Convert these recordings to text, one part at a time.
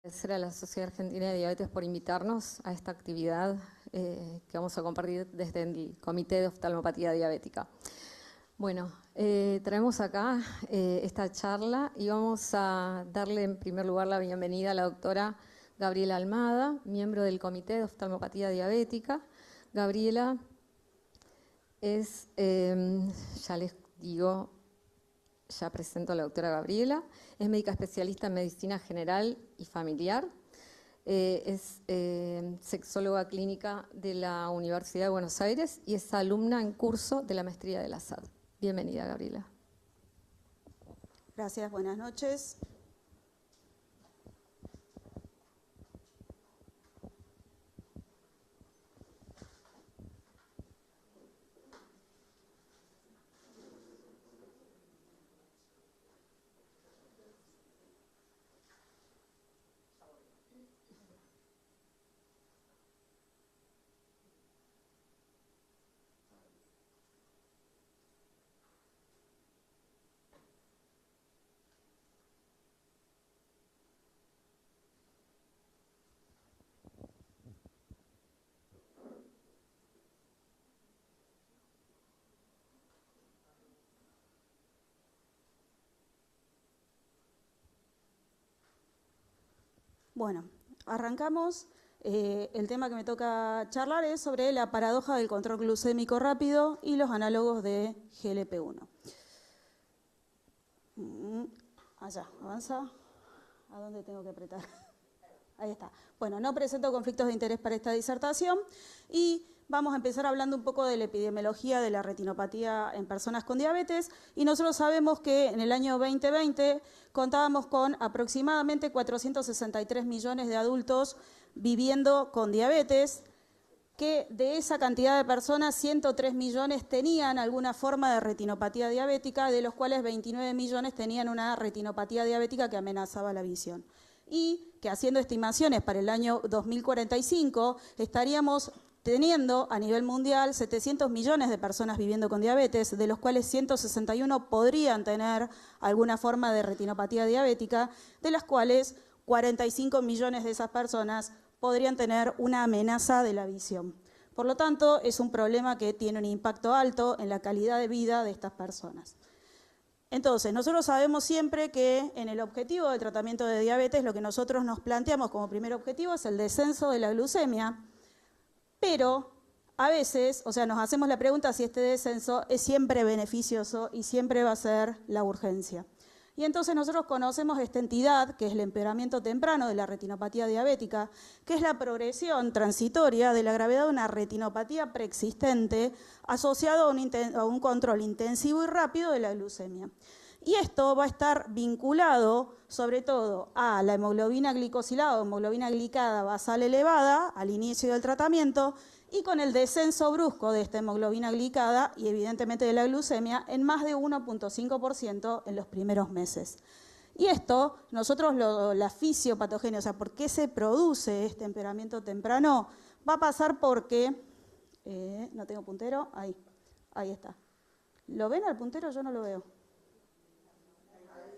Agradecer a la Sociedad Argentina de Diabetes por invitarnos a esta actividad que vamos a compartir desde el Comité de Oftalmopatía Diabética. Bueno, traemos acá esta charla y vamos a darle en primer lugar la bienvenida a la doctora Gabriela Almada, miembro del Comité de Oftalmopatía Diabética. Gabriela es, ya les digo, ya presento a la doctora Gabriela, es médica especialista en medicina general y familiar, es sexóloga clínica de la Universidad de Buenos Aires y es alumna en curso de la maestría de la SAD. Bienvenida, Gabriela. Gracias, buenas noches. Bueno, arrancamos. El tema que me toca charlar es sobre la paradoja del control glucémico rápido y los análogos de GLP-1. Allá, avanza. ¿A dónde tengo que apretar? Ahí está. Bueno, no presento conflictos de interés para esta disertación y vamos a empezar hablando un poco de la epidemiología de la retinopatía en personas con diabetes. Y nosotros sabemos que en el año 2020 contábamos con aproximadamente 463 millones de adultos viviendo con diabetes, que de esa cantidad de personas, 103 millones tenían alguna forma de retinopatía diabética, de los cuales 29 millones tenían una retinopatía diabética que amenazaba la visión. Y que haciendo estimaciones para el año 2045 estaríamos teniendo a nivel mundial 700 millones de personas viviendo con diabetes, de los cuales 161 podrían tener alguna forma de retinopatía diabética, de las cuales 45 millones de esas personas podrían tener una amenaza de la visión. Por lo tanto, es un problema que tiene un impacto alto en la calidad de vida de estas personas. Entonces, nosotros sabemos siempre que en el objetivo de tratamiento de diabetes lo que nosotros nos planteamos como primer objetivo es el descenso de la glucemia, pero a veces, o sea, nos hacemos la pregunta si este descenso es siempre beneficioso y siempre va a ser la urgencia. Y entonces nosotros conocemos esta entidad, que es el empeoramiento temprano de la retinopatía diabética, que es la progresión transitoria de la gravedad de una retinopatía preexistente asociado a un control intensivo y rápido de la glucemia. Y esto va a estar vinculado sobre todo a la hemoglobina glicosilada o hemoglobina glicada basal elevada al inicio del tratamiento y con el descenso brusco de esta hemoglobina glicada y evidentemente de la glucemia en más de 1,5% en los primeros meses. Y esto, nosotros la fisiopatogenia, o sea, ¿por qué se produce este empeoramiento temprano? Va a pasar porque, no tengo puntero, ahí está. ¿Lo ven al puntero? Yo no lo veo.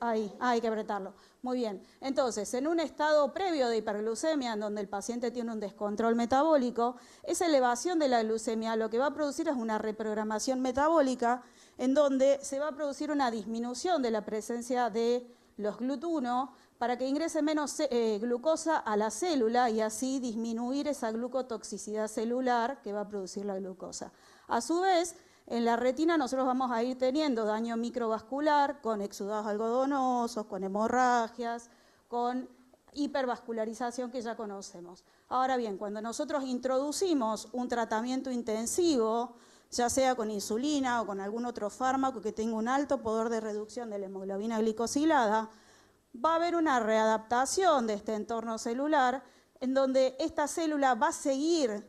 Ahí, hay que apretarlo. Muy bien. Entonces, en un estado previo de hiperglucemia, en donde el paciente tiene un descontrol metabólico, esa elevación de la glucemia lo que va a producir es una reprogramación metabólica, en donde se va a producir una disminución de la presencia de los GLUT1 para que ingrese menos glucosa a la célula y así disminuir esa glucotoxicidad celular que va a producir la glucosa. A su vez, en la retina nosotros vamos a ir teniendo daño microvascular con exudados algodonosos, con hemorragias, con hipervascularización que ya conocemos. Ahora bien, cuando nosotros introducimos un tratamiento intensivo, ya sea con insulina o con algún otro fármaco que tenga un alto poder de reducción de la hemoglobina glicosilada, va a haber una readaptación de este entorno celular en donde esta célula va a seguir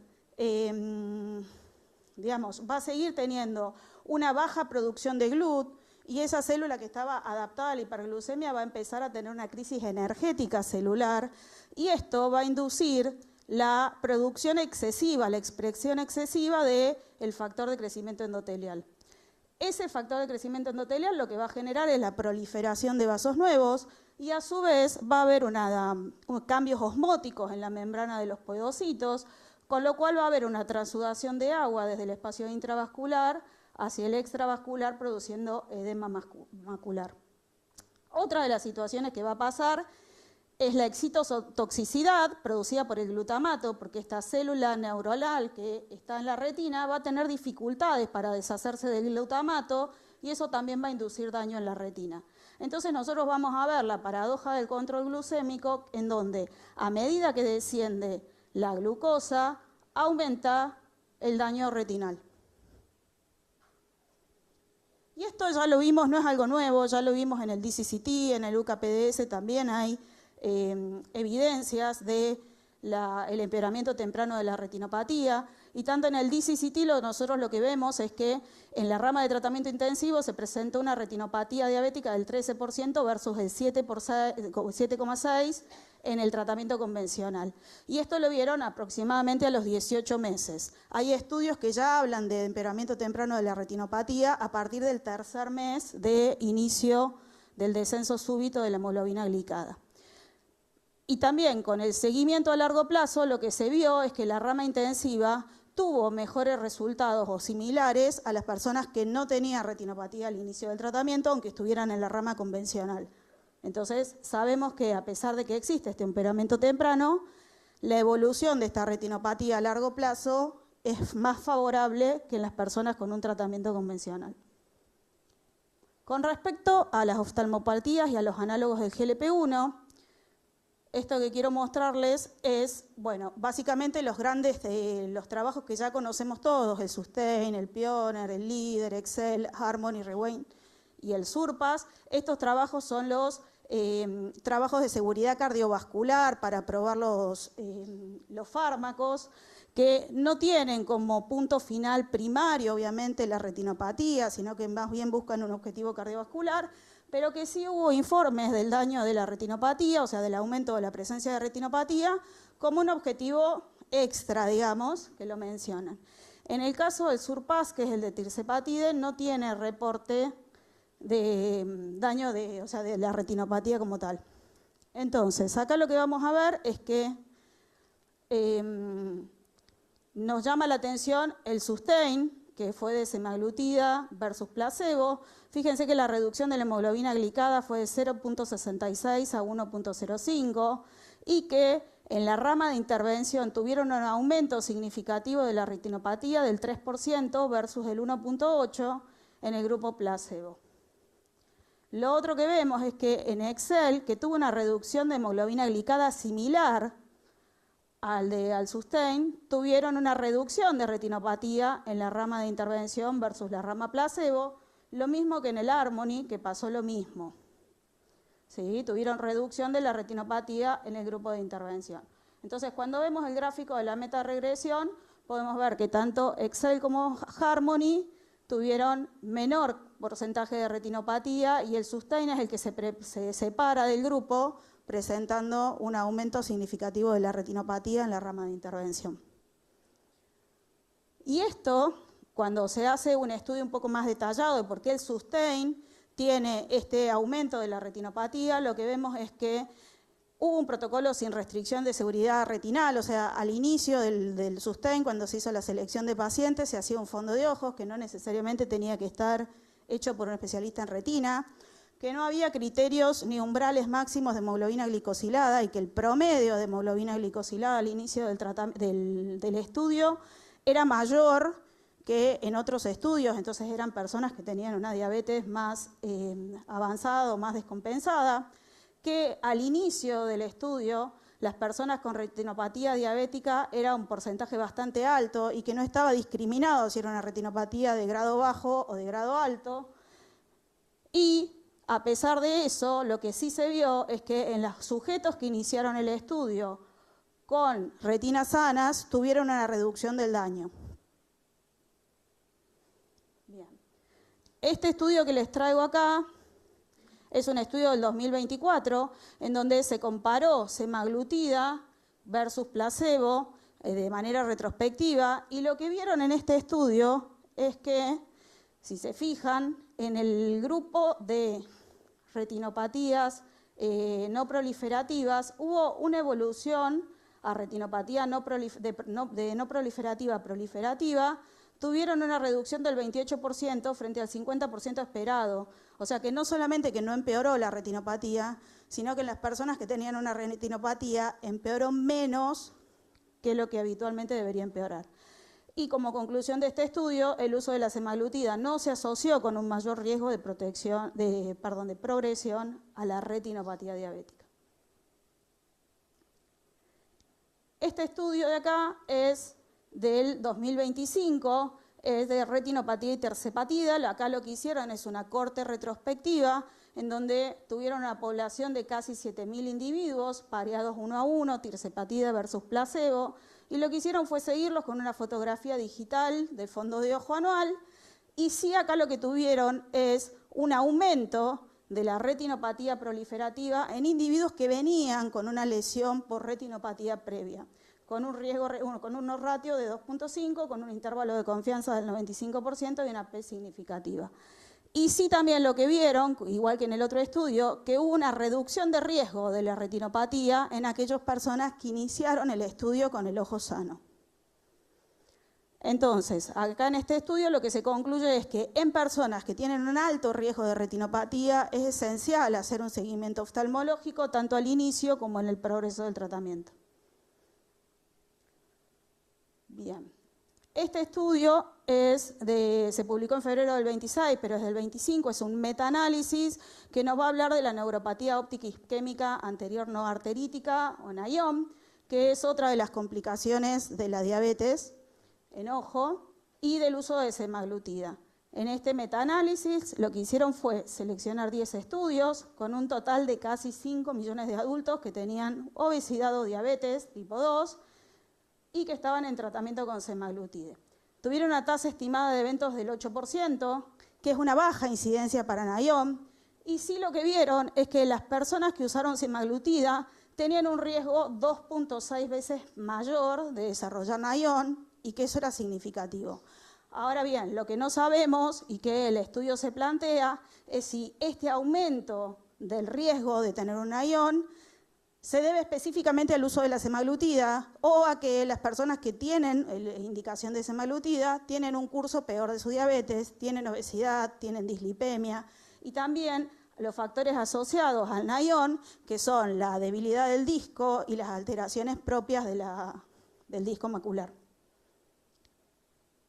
va a seguir teniendo una baja producción de GLUT y esa célula que estaba adaptada a la hiperglucemia va a empezar a tener una crisis energética celular y esto va a inducir la producción excesiva, la expresión excesiva del factor de crecimiento endotelial. ese factor de crecimiento endotelial lo que va a generar es la proliferación de vasos nuevos y a su vez va a haber cambios osmóticos en la membrana de los poidocitos, con lo cual va a haber una transsudación de agua desde el espacio intravascular hacia el extravascular, produciendo edema macular. Otra de las situaciones que va a pasar es la excitotoxicidad producida por el glutamato, porque esta célula neuronal que está en la retina va a tener dificultades para deshacerse del glutamato y eso también va a inducir daño en la retina. Entonces nosotros vamos a ver la paradoja del control glucémico, en donde a medida que desciende la glucosa, aumenta el daño retinal. Y esto ya lo vimos, no es algo nuevo, ya lo vimos en el DCCT, en el UCAPDS también hay evidencias del empeoramiento temprano de la retinopatía, y tanto en el DCCT nosotros lo que vemos es que en la rama de tratamiento intensivo se presenta una retinopatía diabética del 13% versus el 7,6% en el tratamiento convencional. Y esto lo vieron aproximadamente a los 18 meses. Hay estudios que ya hablan de empeoramiento temprano de la retinopatía a partir del tercer mes de inicio del descenso súbito de la hemoglobina glicada. Y también con el seguimiento a largo plazo lo que se vio es que la rama intensiva tuvo mejores resultados o similares a las personas que no tenían retinopatía al inicio del tratamiento, aunque estuvieran en la rama convencional. Entonces, sabemos que a pesar de que existe este empeoramiento temprano, la evolución de esta retinopatía a largo plazo es más favorable que en las personas con un tratamiento convencional. Con respecto a las oftalmopatías y a los análogos del GLP-1, esto que quiero mostrarles es, bueno, básicamente los trabajos que ya conocemos todos, el Sustain, el Pioneer, el Leader, Excel, Harmony, Rewind y el Surpass. Estos trabajos son los trabajos de seguridad cardiovascular para probar los fármacos, que no tienen como punto final primario, obviamente, la retinopatía, sino que más bien buscan un objetivo cardiovascular, pero que sí hubo informes del daño de la retinopatía, o sea, del aumento de la presencia de retinopatía, como un objetivo extra, digamos, que lo mencionan. En el caso del Surpass, que es el de tirzepatide, no tiene reporte de daño de la retinopatía como tal. Entonces, acá lo que vamos a ver es que nos llama la atención el Sustain, que fue de semaglutida versus placebo. Fíjense que la reducción de la hemoglobina glicada fue de 0,66 a 1,05 y que en la rama de intervención tuvieron un aumento significativo de la retinopatía del 3% versus el 1,8% en el grupo placebo. Lo otro que vemos es que en Excel, que tuvo una reducción de hemoglobina glicada similar al Sustain, tuvieron una reducción de retinopatía en la rama de intervención versus la rama placebo, lo mismo que en el Harmony, que pasó lo mismo. ¿Sí? Tuvieron reducción de la retinopatía en el grupo de intervención. Entonces, cuando vemos el gráfico de la metaregresión, podemos ver que tanto Excel como Harmony tuvieron menor porcentaje de retinopatía y el Sustain es el que se separa del grupo, presentando un aumento significativo de la retinopatía en la rama de intervención. Y esto, cuando se hace un estudio un poco más detallado de por qué el Sustain tiene este aumento de la retinopatía, lo que vemos es que hubo un protocolo sin restricción de seguridad retinal, o sea, al inicio del Sustain, cuando se hizo la selección de pacientes, se hacía un fondo de ojos que no necesariamente tenía que estar hecho por un especialista en retina, que no había criterios ni umbrales máximos de hemoglobina glicosilada y que el promedio de hemoglobina glicosilada al inicio del estudio era mayor que en otros estudios, entonces eran personas que tenían una diabetes más avanzada o más descompensada, que al inicio del estudio las personas con retinopatía diabética era un porcentaje bastante alto y que no estaba discriminado si era una retinopatía de grado bajo o de grado alto. Y a pesar de eso, lo que sí se vio es que en los sujetos que iniciaron el estudio con retinas sanas tuvieron una reducción del daño. Bien. Este estudio que les traigo acá es un estudio del 2024 en donde se comparó semaglutida versus placebo de manera retrospectiva y lo que vieron en este estudio es que Si se fijan, en el grupo de retinopatías no proliferativas hubo una evolución a retinopatía de no proliferativa a proliferativa, tuvieron una reducción del 28% frente al 50% esperado. O sea que no solamente que no empeoró la retinopatía, sino que en las personas que tenían una retinopatía empeoró menos que lo que habitualmente debería empeorar. Y como conclusión de este estudio, el uso de la semaglutida no se asoció con un mayor riesgo de progresión a la retinopatía diabética. Este estudio de acá es del 2025, es de retinopatía y tercepatida. Acá lo que hicieron es una corte retrospectiva en donde tuvieron una población de casi 7.000 individuos, pareados 1 a 1, tercepatida versus placebo, y lo que hicieron fue seguirlos con una fotografía digital del fondo de ojo anual, y sí acá lo que tuvieron es un aumento de la retinopatía proliferativa en individuos que venían con una lesión por retinopatía previa, con un ratio de 2.5, con un intervalo de confianza del 95% y una P significativa. Y sí también lo que vieron, igual que en el otro estudio, que hubo una reducción de riesgo de la retinopatía en aquellas personas que iniciaron el estudio con el ojo sano. Entonces, acá en este estudio lo que se concluye es que en personas que tienen un alto riesgo de retinopatía es esencial hacer un seguimiento oftalmológico tanto al inicio como en el progreso del tratamiento. Bien. Este estudio se publicó en febrero del 26, pero es del 25, es un metaanálisis que nos va a hablar de la neuropatía óptica isquémica anterior no arterítica, o NAIOM, que es otra de las complicaciones de la diabetes en ojo y del uso de semaglutida. En este metaanálisis lo que hicieron fue seleccionar 10 estudios con un total de casi 5 millones de adultos que tenían obesidad o diabetes tipo 2, y que estaban en tratamiento con semaglutida. Tuvieron una tasa estimada de eventos del 8%, que es una baja incidencia para NAIOM, y sí lo que vieron es que las personas que usaron semaglutida tenían un riesgo 2.6 veces mayor de desarrollar NAIOM, y que eso era significativo. Ahora bien, lo que no sabemos y que el estudio se plantea es si este aumento del riesgo de tener un NAIOM se debe específicamente al uso de la semaglutida o a que las personas que tienen indicación de semaglutida tienen un curso peor de su diabetes, tienen obesidad, tienen dislipemia, y también los factores asociados al NAIOM, que son la debilidad del disco y las alteraciones propias del disco macular.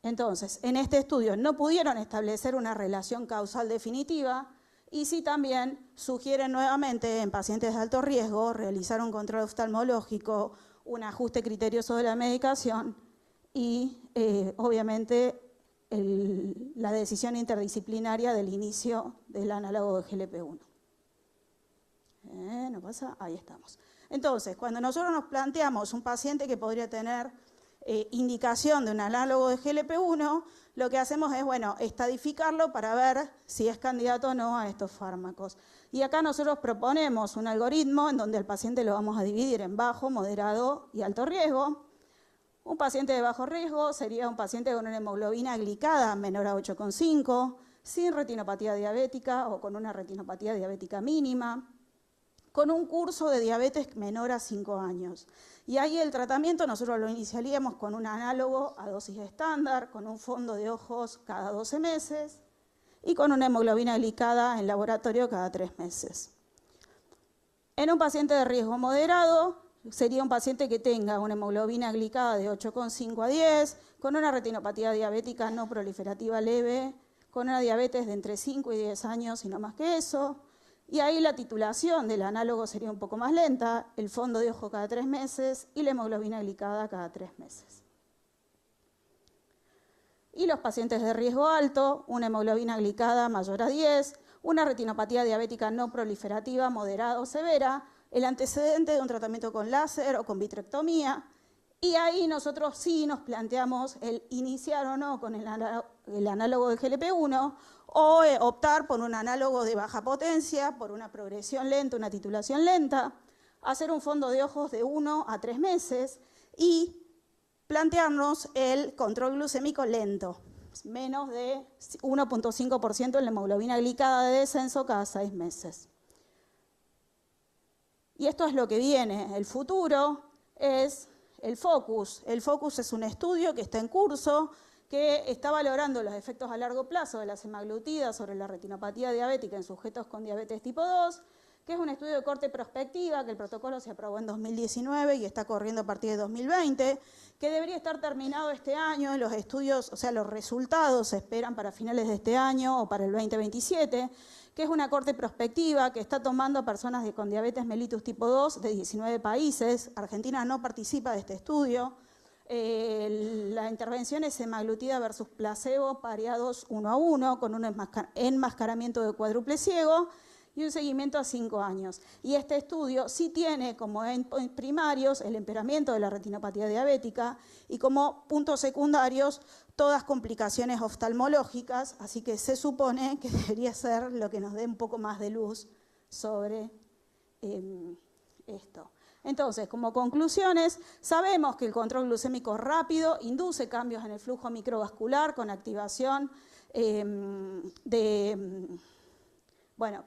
Entonces, en este estudio no pudieron establecer una relación causal definitiva, y sí también sugieren nuevamente en pacientes de alto riesgo realizar un control oftalmológico, un ajuste criterioso de la medicación y obviamente la decisión interdisciplinaria del inicio del análogo de GLP-1. ¿No pasa? Ahí estamos. Entonces, cuando nosotros nos planteamos un paciente que podría tener indicación de un análogo de GLP-1, lo que hacemos es, estadificarlo para ver si es candidato o no a estos fármacos. Y acá nosotros proponemos un algoritmo en donde al paciente lo vamos a dividir en bajo, moderado y alto riesgo. Un paciente de bajo riesgo sería un paciente con una hemoglobina glicada menor a 8,5, sin retinopatía diabética o con una retinopatía diabética mínima, con un curso de diabetes menor a 5 años. Y ahí el tratamiento nosotros lo iniciaríamos con un análogo a dosis estándar, con un fondo de ojos cada 12 meses y con una hemoglobina glicada en laboratorio cada 3 meses. En un paciente de riesgo moderado sería un paciente que tenga una hemoglobina glicada de 8,5 a 10, con una retinopatía diabética no proliferativa leve, con una diabetes de entre 5 y 10 años y no más que eso. Y ahí la titulación del análogo sería un poco más lenta, el fondo de ojo cada 3 meses y la hemoglobina glicada cada 3 meses. Y los pacientes de riesgo alto, una hemoglobina glicada mayor a 10, una retinopatía diabética no proliferativa moderada o severa, el antecedente de un tratamiento con láser o con vitrectomía, y ahí nosotros sí nos planteamos el iniciar o no con el análogo de GLP-1 o optar por un análogo de baja potencia, por una progresión lenta, una titulación lenta, hacer un fondo de ojos de 1 a 3 meses y plantearnos el control glucémico lento. menos de 1,5% en la hemoglobina glicada de descenso cada 6 meses. Y esto es lo que viene. El futuro es el FOCUS. El FOCUS es un estudio que está en curso, que está valorando los efectos a largo plazo de la semaglutida sobre la retinopatía diabética en sujetos con diabetes tipo 2, que es un estudio de corte prospectiva, que el protocolo se aprobó en 2019 y está corriendo a partir de 2020, que debería estar terminado este año. Los estudios, o sea, los resultados se esperan para finales de este año o para el 2027, que es una corte prospectiva que está tomando a personas con diabetes mellitus tipo 2 de 19 países. Argentina no participa de este estudio. La intervención es semaglutida versus placebo pareados 1 a 1 con un enmascaramiento de cuádruple ciego y un seguimiento a 5 años. Y este estudio sí tiene como endpoints primarios el empeoramiento de la retinopatía diabética y como puntos secundarios todas complicaciones oftalmológicas, así que se supone que debería ser lo que nos dé un poco más de luz sobre esto. Entonces, como conclusiones, sabemos que el control glucémico rápido induce cambios en el flujo microvascular con activación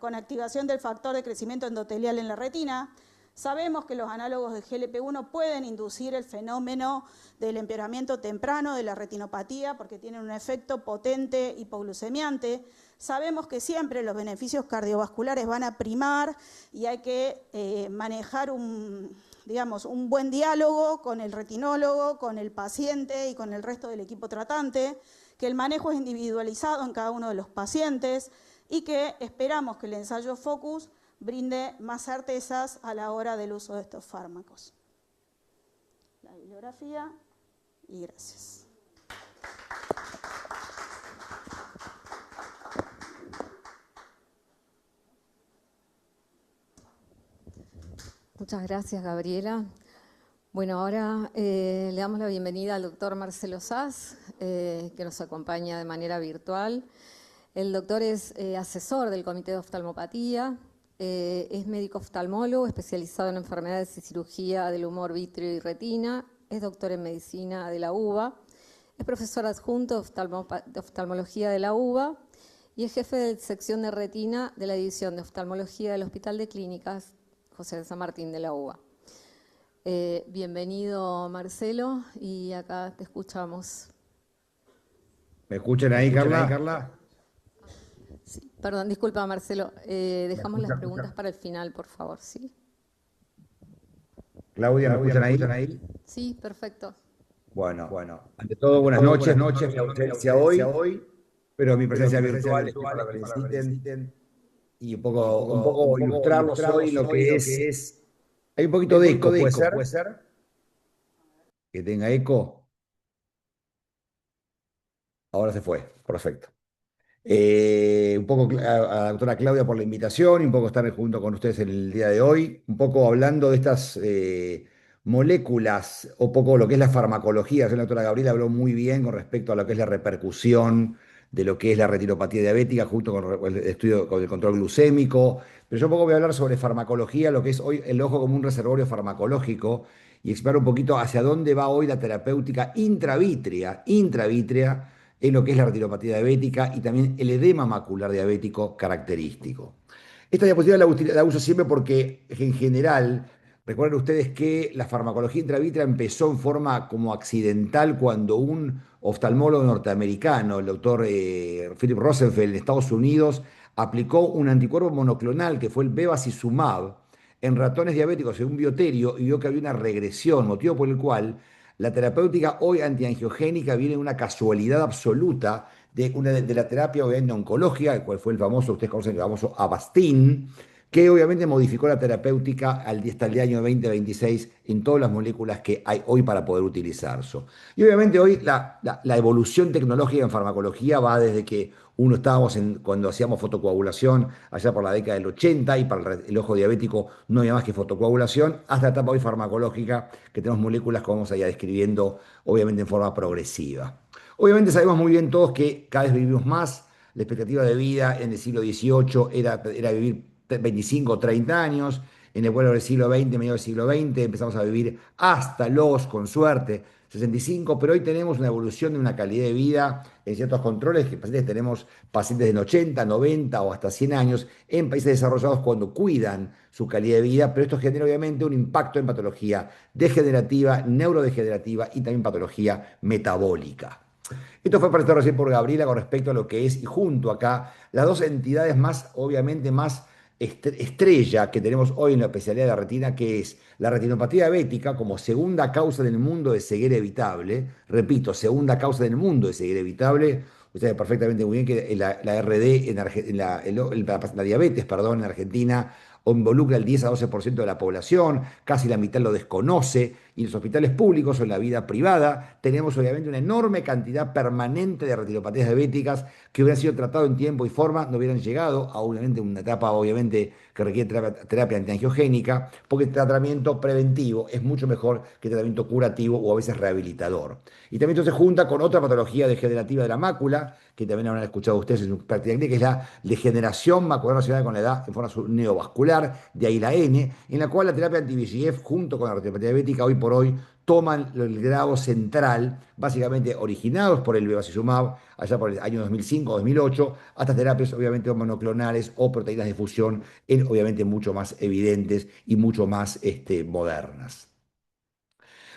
con activación del factor de crecimiento endotelial en la retina. Sabemos que los análogos de GLP-1 pueden inducir el fenómeno del empeoramiento temprano de la retinopatía porque tienen un efecto potente hipoglucemiante. Sabemos que siempre los beneficios cardiovasculares van a primar y hay que manejar un buen diálogo con el retinólogo, con el paciente y con el resto del equipo tratante, que el manejo es individualizado en cada uno de los pacientes y que esperamos que el ensayo FOCUS brinde más certezas a la hora del uso de estos fármacos. La bibliografía y gracias. Muchas gracias, Gabriela. Bueno, ahora le damos la bienvenida al doctor Marcelo Saz, que nos acompaña de manera virtual. El doctor es asesor del Comité de Oftalmopatía, es médico oftalmólogo especializado en enfermedades y cirugía del humor, vítreo y retina, es doctor en medicina de la UBA, es profesor adjunto de oftalmología de la UBA y es jefe de sección de retina de la División de Oftalmología del Hospital de Clínicas José de San Martín de la UBA. Bienvenido, Marcelo, y acá te escuchamos. ¿Me escuchan ahí, Carla? Sí, perdón, disculpa, Marcelo. Dejamos las preguntas para el final, por favor, ¿sí? Claudia, ¿me escuchan ahí? Sí, perfecto. Bueno, ante todo, buenas noches, mi ausencia hoy, pero mi presencia virtual es para lo que necesiten y un poco ilustrarlos hoy lo que es. Hay un poquito de eco, ¿puede ser? Que tenga eco. Ahora se fue, perfecto. Un poco a la doctora Claudia por la invitación y un poco estar junto con ustedes en el día de hoy, un poco hablando de estas moléculas o poco lo que es la farmacología. La doctora Gabriela habló muy bien con respecto a lo que es la repercusión de lo que es la retinopatía diabética junto con el estudio con el control glucémico, pero yo un poco voy a hablar sobre farmacología, lo que es hoy el ojo como un reservorio farmacológico y explicar un poquito hacia dónde va hoy la terapéutica intravítrea en lo que es la retinopatía diabética y también el edema macular diabético característico. Esta diapositiva la uso siempre porque en general, recuerden ustedes que la farmacología intravítrea empezó en forma como accidental cuando un oftalmólogo norteamericano, el doctor Philip Rosenfeld en Estados Unidos, aplicó un anticuerpo monoclonal que fue el bevacizumab en ratones diabéticos en un bioterio y vio que había una regresión, motivo por el cual la terapéutica hoy antiangiogénica viene de una casualidad absoluta de la terapia obviamente oncológica, el cual fue el famoso, ustedes conocen el famoso Avastin, que obviamente modificó la terapéutica hasta el año 2026 en todas las moléculas que hay hoy para poder utilizarse. Y obviamente hoy la evolución tecnológica en farmacología va desde que cuando hacíamos fotocoagulación allá por la década del 80 y para el ojo diabético no había más que fotocoagulación, hasta la etapa hoy farmacológica que tenemos moléculas que vamos a ir describiendo obviamente en forma progresiva. Obviamente sabemos muy bien todos que cada vez vivimos más, la expectativa de vida en el siglo XVIII era vivir 25 o 30 años, en el vuelo del siglo XX, medio del siglo XX, empezamos a vivir hasta los, con suerte, 65, pero hoy tenemos una evolución de una calidad de vida en ciertos controles, que pacientes tenemos pacientes de 80, 90 o hasta 100 años en países desarrollados cuando cuidan su calidad de vida, pero esto genera obviamente un impacto en patología degenerativa, neurodegenerativa y también patología metabólica. Esto fue presentado recién por Gabriela con respecto a lo que es, y junto acá, las dos entidades más, obviamente, más estrella que tenemos hoy en la especialidad de la retina, que es la retinopatía diabética como segunda causa del mundo de ceguera evitable. Repito, segunda causa del mundo de ceguera evitable. Ustedes saben perfectamente muy bien que la RD, la diabetes, perdón, en Argentina involucra el 10 a 12% de la población, casi la mitad lo desconoce, y en los hospitales públicos o en la vida privada tenemos obviamente una enorme cantidad permanente de retinopatías diabéticas que hubieran sido tratadas en tiempo y forma, no hubieran llegado a obviamente una etapa obviamente que requiere terapia antiangiogénica, porque el tratamiento preventivo es mucho mejor que el tratamiento curativo o a veces rehabilitador. Y también esto se junta con otra patología degenerativa de la mácula, que también habrán escuchado ustedes en su práctica clínica, que es la degeneración macular relacionada con la edad en forma neovascular, de ahí la N, en la cual la terapia anti-VEGF junto con la retinopatía diabética hoy por hoy toman el grado central, básicamente originados por el bevacizumab, allá por el año 2005-2008, hasta terapias obviamente monoclonales o proteínas de fusión, obviamente mucho más evidentes y mucho más modernas.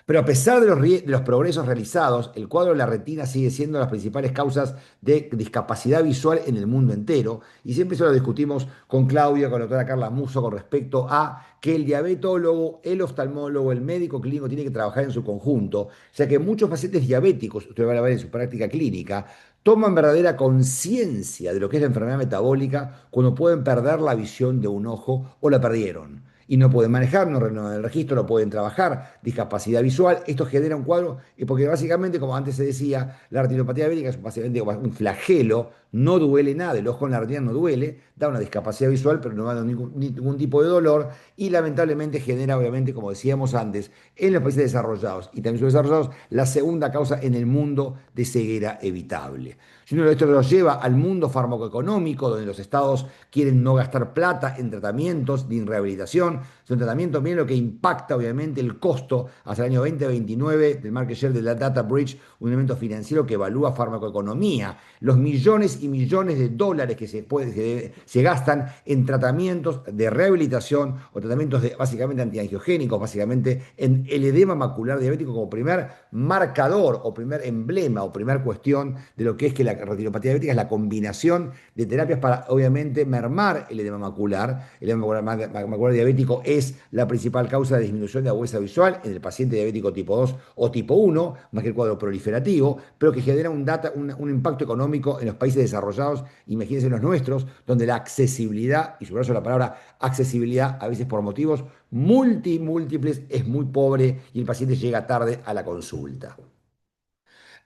Pero a pesar de los progresos realizados, el cuadro de la retina sigue siendo las principales causas de discapacidad visual en el mundo entero. Y siempre eso lo discutimos con Claudia, con la doctora Carla Musso, con respecto a que el diabetólogo, el oftalmólogo, el médico clínico tiene que trabajar en su conjunto, ya que muchos pacientes diabéticos, usted va a ver en su práctica clínica, toman verdadera conciencia de lo que es la enfermedad metabólica cuando pueden perder la visión de un ojo o la perdieron y no pueden manejar, no renuevan el registro, no pueden trabajar, discapacidad visual. Esto genera un cuadro, porque básicamente, como antes se decía, la retinopatía diabética es básicamente un flagelo, no duele nada, el ojo en la retina no duele, da una discapacidad visual, pero no da ningún tipo de dolor, y lamentablemente genera, obviamente, como decíamos antes, en los países desarrollados y también subdesarrollados, la segunda causa en el mundo de ceguera evitable. Si uno de esto lo lleva al mundo farmacoeconómico, donde los estados quieren no gastar plata en tratamientos ni en rehabilitación, es un tratamiento, miren lo que impacta obviamente el costo hasta el año 2029 del market share de la Data Bridge, un elemento financiero que evalúa farmacoeconomía, los millones y millones de dólares que se gastan en tratamientos de rehabilitación o tratamientos básicamente antiangiogénicos, básicamente en el edema macular diabético como primer marcador o primer emblema o primer cuestión de lo que es que la retinopatía diabética es la combinación de terapias para obviamente mermar el edema macular. El edema macular diabético es la principal causa de disminución de agudeza visual en el paciente diabético tipo 2 o tipo 1, más que el cuadro proliferativo, pero que genera un impacto económico en los países desarrollados, imagínense los nuestros, donde la accesibilidad, y subrayo la palabra accesibilidad, a veces por motivos múltiples, es muy pobre y el paciente llega tarde a la consulta.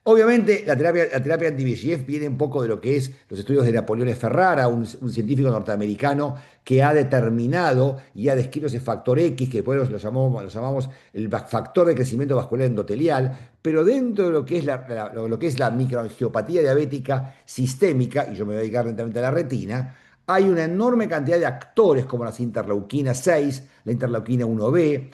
Obviamente, la terapia anti-VEGF viene un poco de lo que es los estudios de Napoleón Ferrara, un científico norteamericano que ha determinado y ha descrito ese factor X, que después lo llamamos el factor de crecimiento vascular endotelial, pero dentro de lo que es la microangiopatía diabética sistémica, y yo me voy a dedicar lentamente a la retina, hay una enorme cantidad de actores como las interleuquinas 6, la interleuquina 1B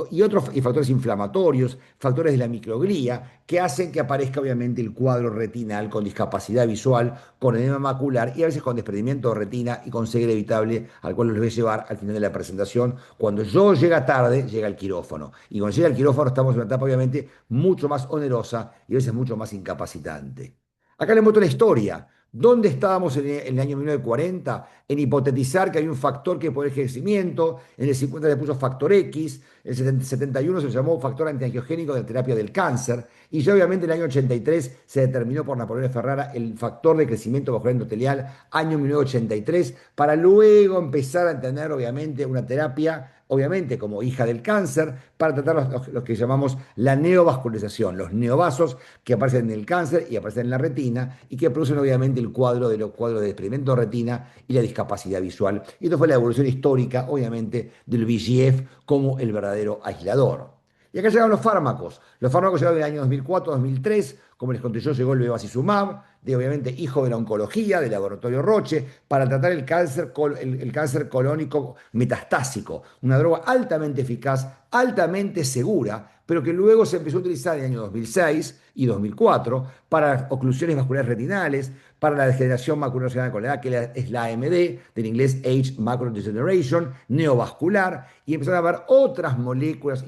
y otros factores inflamatorios, factores de la microglía, que hacen que aparezca obviamente el cuadro retinal con discapacidad visual, con edema macular y a veces con desprendimiento de retina y con ceguera evitable, al cual los voy a llevar al final de la presentación. Cuando yo llega tarde, llega el quirófano. Y cuando llega el quirófano estamos en una etapa obviamente mucho más onerosa y a veces mucho más incapacitante. Acá les muestro la historia. ¿Dónde estábamos en el año 1940? En hipotetizar que hay un factor que puede el crecimiento, en el 50 le puso factor X, en el 71 se llamó factor antiangiogénico de la terapia del cáncer, y ya obviamente en el año 83 se determinó por Napoleón Ferrara el factor de crecimiento vascular endotelial, año 1983, para luego empezar a tener obviamente una terapia obviamente como hija del cáncer, para tratar los que llamamos la neovascularización, los neovasos que aparecen en el cáncer y aparecen en la retina y que producen obviamente el cuadro de los cuadros de desprendimiento de retina y la discapacidad visual. Y esto fue la evolución histórica, obviamente, del VEGF como el verdadero aislador. Y acá llegan los fármacos. Los fármacos llegaron en el año 2004-2003 Como les conté yo, llegó el bevacizumab, obviamente hijo de la oncología, del laboratorio Roche, para tratar el cáncer colónico metastásico. Una droga altamente eficaz, altamente segura, pero que luego se empezó a utilizar en el año 2006 y 2004 para oclusiones vasculares retinales, para la degeneración macular con la edad, que es la AMD, del inglés Age Macular Degeneration, neovascular, y empezaron a ver otras moléculas,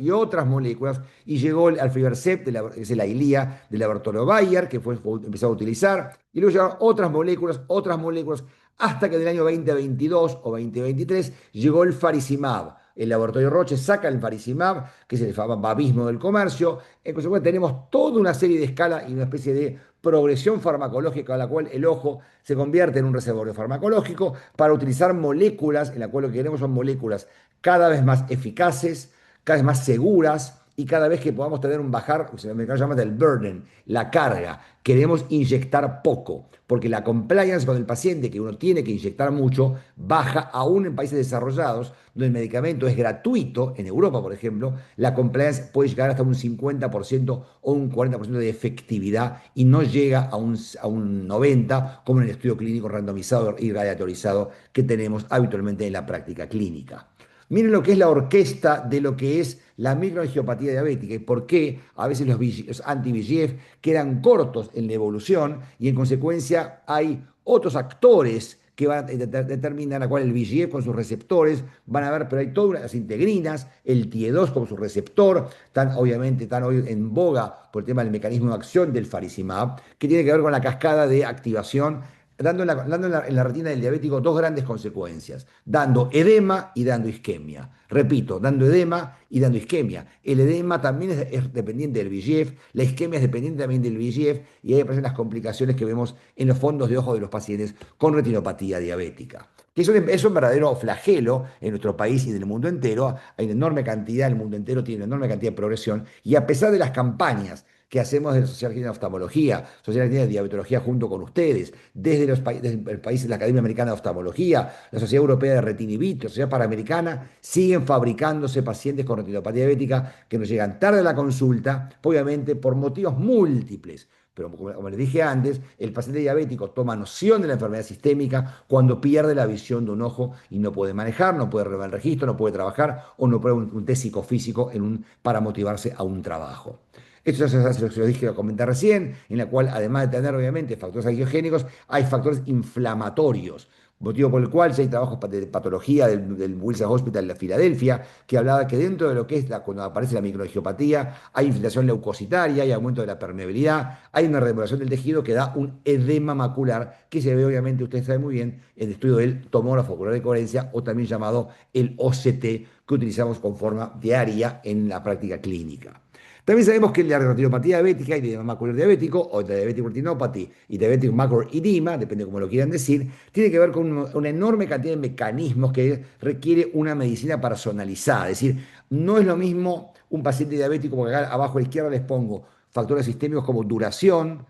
y llegó el Aflibercept, que es la ILIA del laboratorio Bayer, que fue empezado a utilizar, y luego llegaron otras moléculas, hasta que en el año 2022 o 2023 llegó el faricimab. El laboratorio Roche saca el faricimab, que es el babismo del comercio. En consecuencia, tenemos toda una serie de escalas y una especie de progresión farmacológica a la cual el ojo se convierte en un reservorio farmacológico para utilizar moléculas, en la cual lo que queremos son moléculas cada vez más eficaces, cada vez más seguras, y cada vez que podamos tener un bajar, se me llama el burden, la carga, queremos inyectar poco, porque la compliance con el paciente, que uno tiene que inyectar mucho, baja aún en países desarrollados, donde el medicamento es gratuito, en Europa, por ejemplo, la compliance puede llegar hasta un 50% o un 40% de efectividad y no llega a un 90%, como en el estudio clínico randomizado y aleatorizado que tenemos habitualmente en la práctica clínica. Miren lo que es la orquesta de lo que es la microangiopatía diabética y por qué a veces los anti-VEGF quedan cortos en la evolución y en consecuencia hay otros actores que determinan a cuál el VEGF con sus receptores, van a ver, pero hay todas las integrinas, el TIE2 como su receptor, obviamente están hoy en boga por el tema del mecanismo de acción del faricimab, que tiene que ver con la cascada de activación dando en la retina del diabético dos grandes consecuencias, dando edema y dando isquemia. Repito, dando edema y dando isquemia. El edema también es dependiente del VEGF, la isquemia es dependiente también del VEGF y ahí aparecen las complicaciones que vemos en los fondos de ojo de los pacientes con retinopatía diabética. Que es un verdadero flagelo en nuestro país y en el mundo entero. Hay una enorme cantidad, el mundo entero tiene una enorme cantidad de progresión y a pesar de las campañas que hacemos de la Sociedad Argentina de Oftalmología, Sociedad Argentina de Diabetología junto con ustedes, desde el país de la Academia Americana de Oftalmología, la Sociedad Europea de Retina y Vitro, la Sociedad Panamericana, siguen fabricándose pacientes con retinopatía diabética que nos llegan tarde a la consulta, obviamente por motivos múltiples. Pero como les dije antes, el paciente diabético toma noción de la enfermedad sistémica cuando pierde la visión de un ojo y no puede manejar, no puede renovar el registro, no puede trabajar o no puede un test psicofísico para motivarse a un trabajo. Esto se lo dije a comentar recién, en la cual además de tener obviamente factores angiogénicos, hay factores inflamatorios, motivo por el cual ya hay trabajos de patología del Wilson Hospital de Filadelfia, que hablaba que dentro de lo que es cuando aparece la microangiopatía, hay infiltración leucocitaria, hay aumento de la permeabilidad, hay una remodelación del tejido que da un edema macular, que se ve obviamente, ustedes saben muy bien, en el estudio del tomógrafo ocular de coherencia, o también llamado el OCT, que utilizamos con forma diaria en la práctica clínica. También sabemos que la retinopatía diabética y edema macular diabético, o diabetic retinopathy y diabetic macular edema, depende de cómo lo quieran decir, tiene que ver con una enorme cantidad de mecanismos que requiere una medicina personalizada. Es decir, no es lo mismo un paciente diabético, porque acá abajo a la izquierda les pongo factores sistémicos como duración,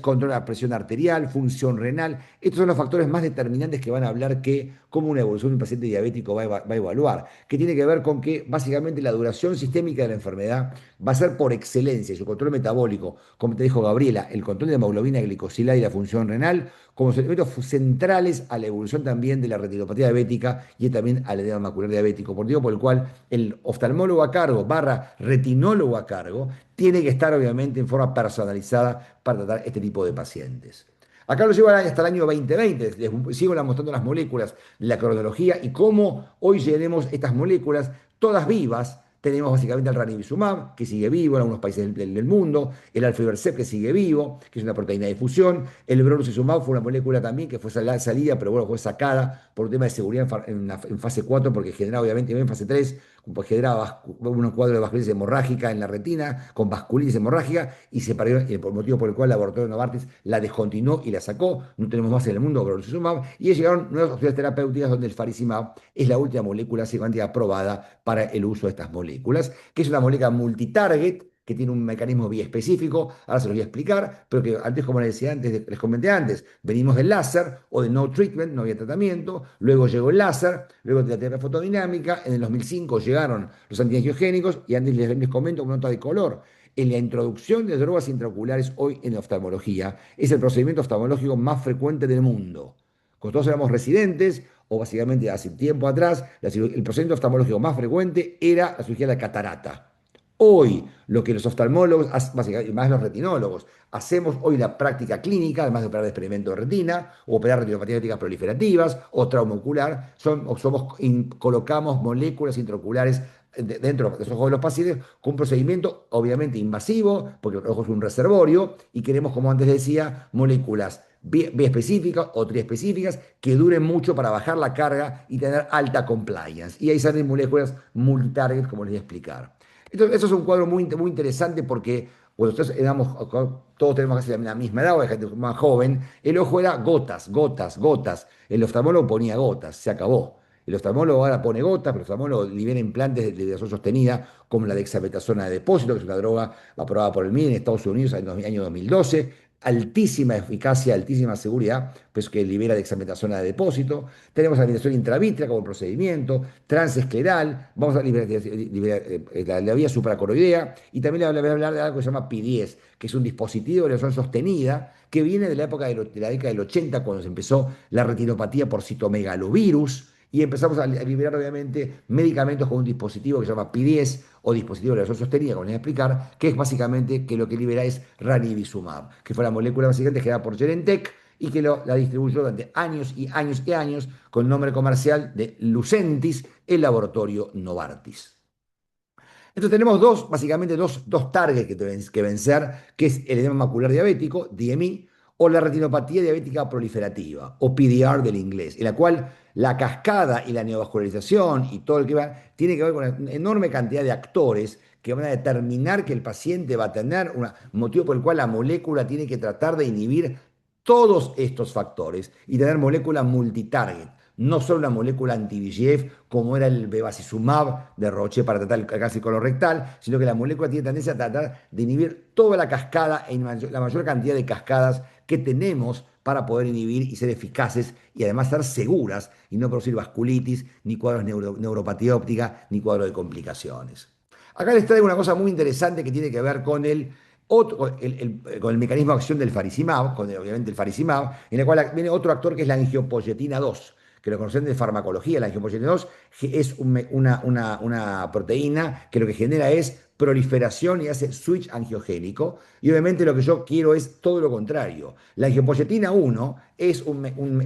control de la presión arterial, función renal. Estos son los factores más determinantes que van a hablar cómo una evolución de un paciente diabético va a evaluar, que tiene que ver con que básicamente la duración sistémica de la enfermedad va a ser por excelencia, y su control metabólico, como te dijo Gabriela, el control de hemoglobina glicosilada y la función renal, como elementos centrales a la evolución también de la retinopatía diabética y también al edema macular diabético, motivo por el cual el oftalmólogo a cargo / retinólogo a cargo tiene que estar obviamente en forma personalizada para tratar este tipo de pacientes. Acá lo llevo hasta el año 2020, les sigo mostrando las moléculas, la cronología y cómo hoy tenemos estas moléculas todas vivas. Tenemos básicamente el ranibizumab, que sigue vivo en algunos países del mundo, el Aflibercept, que sigue vivo, que es una proteína de fusión, el brolucizumab fue una molécula también que fue salida, pero bueno, fue sacada por un tema de seguridad en fase 4, porque generaba obviamente en fase 3, pues generaba un cuadro de vasculitis hemorrágica en la retina, con vasculitis hemorrágica, y se perdió, por motivo por el cual el laboratorio de Novartis la descontinuó y la sacó. No tenemos más en el mundo brolucizumab, y llegaron nuevas opciones terapéuticas donde el faricimab es la última molécula seguramente aprobada para el uso de estas moléculas, que es una molécula multitarget, que tiene un mecanismo biespecífico, ahora se lo voy a explicar, pero que antes, como les decía antes, les comenté antes, venimos del láser o de no treatment, no había tratamiento, luego llegó el láser, luego de la terapia fotodinámica, en el 2005 llegaron los antiangiogénicos y antes les comento una nota de color. en la introducción de drogas intraoculares hoy en la oftalmología. Es el procedimiento oftalmológico más frecuente del mundo. Cuando todos éramos residentes, o básicamente hace tiempo atrás, el procedimiento oftalmológico más frecuente era la cirugía de catarata. Hoy, lo que los oftalmólogos, básicamente, y más los retinólogos, hacemos hoy la práctica clínica, además de operar de experimento de retina, o operar retinopatías diabéticas proliferativas, o trauma ocular, colocamos moléculas intraoculares dentro de los ojos de los pacientes con un procedimiento obviamente invasivo, porque el ojo es un reservorio, y queremos, como antes decía, moléculas biespecíficas o triespecíficas que duren mucho para bajar la carga y tener alta compliance. Y ahí salen moléculas multitarget, como les voy a explicar. Entonces, eso es un cuadro muy interesante porque cuando todos tenemos casi la misma edad, o hay gente más joven, el ojo era gotas, gotas, gotas. El oftalmólogo ponía gotas, se acabó. El oftalmólogo ahora pone gotas, pero el oftalmólogo libera implantes de liberación sostenida, como la dexametasona de depósito, que es una droga aprobada por el MIDE en Estados Unidos en el año 2012. Altísima eficacia, altísima seguridad, pues que libera dexametasona de depósito. Tenemos administración intravítrea como procedimiento, transescleral, vamos a liberar la vía supracoroidea, y también le voy a hablar de algo que se llama P10, que es un dispositivo de liberación sostenida que viene de la época de la década del 80, cuando se empezó la retinopatía por citomegalovirus, y empezamos a liberar, obviamente, medicamentos con un dispositivo que se llama P10 o dispositivo de liberación sostenida, como les voy a explicar, que es básicamente que lo que libera es ranibizumab, que fue la molécula básicamente creada por Genentech y que la distribuyó durante años y años y años con nombre comercial de Lucentis, el laboratorio Novartis. Entonces tenemos básicamente dos targets que vencer, que es el edema macular diabético, DME, o la retinopatía diabética proliferativa, o PDR del inglés, en la cual la cascada y la neovascularización y todo el que va, tiene que ver con una enorme cantidad de actores que van a determinar que el paciente va a tener un motivo por el cual la molécula tiene que tratar de inhibir todos estos factores y tener moléculas multitarget, no solo una molécula anti-VEGF como era el bevacizumab de Roche para tratar el cáncer colorectal, sino que la molécula tiene tendencia a tratar de inhibir toda la cascada, la mayor cantidad de cascadas que tenemos para poder inhibir y ser eficaces y además ser seguras y no producir vasculitis, ni cuadros neuropatía óptica, ni cuadros de complicaciones. Acá les traigo una cosa muy interesante que tiene que ver con con el mecanismo de acción del faricimab, obviamente el faricimab, en el cual viene otro actor que es la angiopoyetina 2, que lo conocen de farmacología. La angiopoyetina 2 es una proteína que lo que genera es proliferación y hace switch angiogénico, y obviamente lo que yo quiero es todo lo contrario. La angiopoyetina 1 es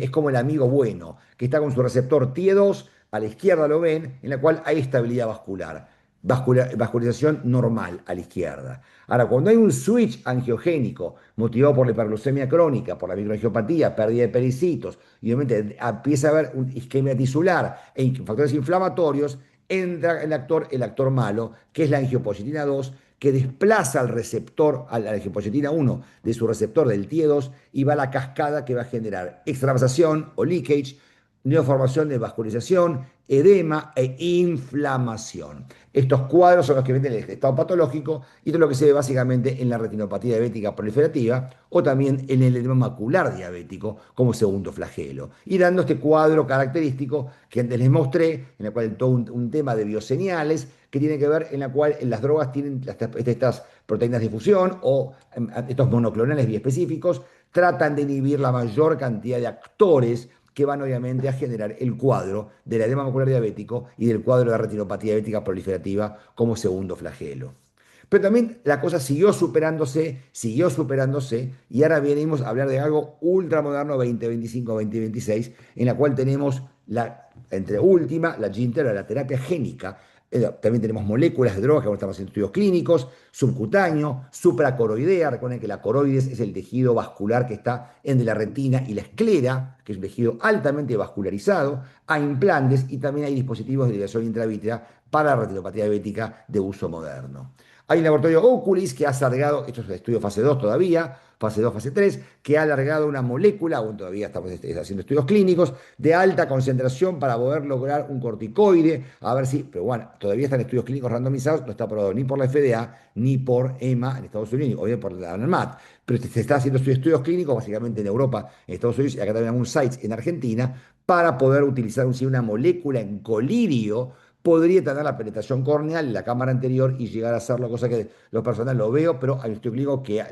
como el amigo bueno, que está con su receptor TIE2, a la izquierda lo ven, en la cual hay estabilidad vascular. Vascularización normal a la izquierda. Ahora, cuando hay un switch angiogénico motivado por la hiperglucemia crónica, por la microangiopatía, pérdida de pericitos, y obviamente empieza a haber un isquemia tisular e factores inflamatorios, entra el actor malo, que es la angiopoyetina 2, que desplaza al receptor, a la angiopoyetina 1, de su receptor del TIE2, y va a la cascada que va a generar extravasación o leakage, neoformación de vascularización, edema e inflamación. Estos cuadros son los que ven el estado patológico, y esto es lo que se ve básicamente en la retinopatía diabética proliferativa o también en el edema macular diabético como segundo flagelo. Y dando este cuadro característico que antes les mostré, en el cual todo un tema de bioseñales que tiene que ver en la cual en las drogas tienen estas proteínas de fusión o estos monoclonales biespecíficos, tratan de inhibir la mayor cantidad de actores que van obviamente a generar el cuadro del edema macular diabético y del cuadro de la retinopatía diabética proliferativa como segundo flagelo. Pero también la cosa siguió superándose, y ahora venimos a hablar de algo ultramoderno 2025-2026, en la cual tenemos entre última, la gene therapy, la terapia génica. También tenemos moléculas de drogas que ahora estamos haciendo estudios clínicos, subcutáneo, supracoroidea. Recuerden que la coroides es el tejido vascular que está entre la retina y la esclera, que es un tejido altamente vascularizado, a implantes, y también hay dispositivos de liberación intravítrea para la retinopatía diabética de uso moderno. Hay un laboratorio Oculis que ha alargado, esto es el estudio fase 2 todavía, fase 2, fase 3, que ha alargado una molécula, aún todavía estamos haciendo estudios clínicos, de alta concentración para poder lograr un corticoide, a ver si, pero bueno, todavía están estudios clínicos randomizados, no está aprobado ni por la FDA, ni por EMA en Estados Unidos, o bien por la ANMAT, pero se está haciendo estudios clínicos básicamente en Europa, en Estados Unidos, y acá también hay algunos sites en Argentina, para poder utilizar una molécula en colirio podría tener la penetración corneal en la cámara anterior y llegar a hacerlo, cosa que los personas lo veo, pero hay un estudio clínico que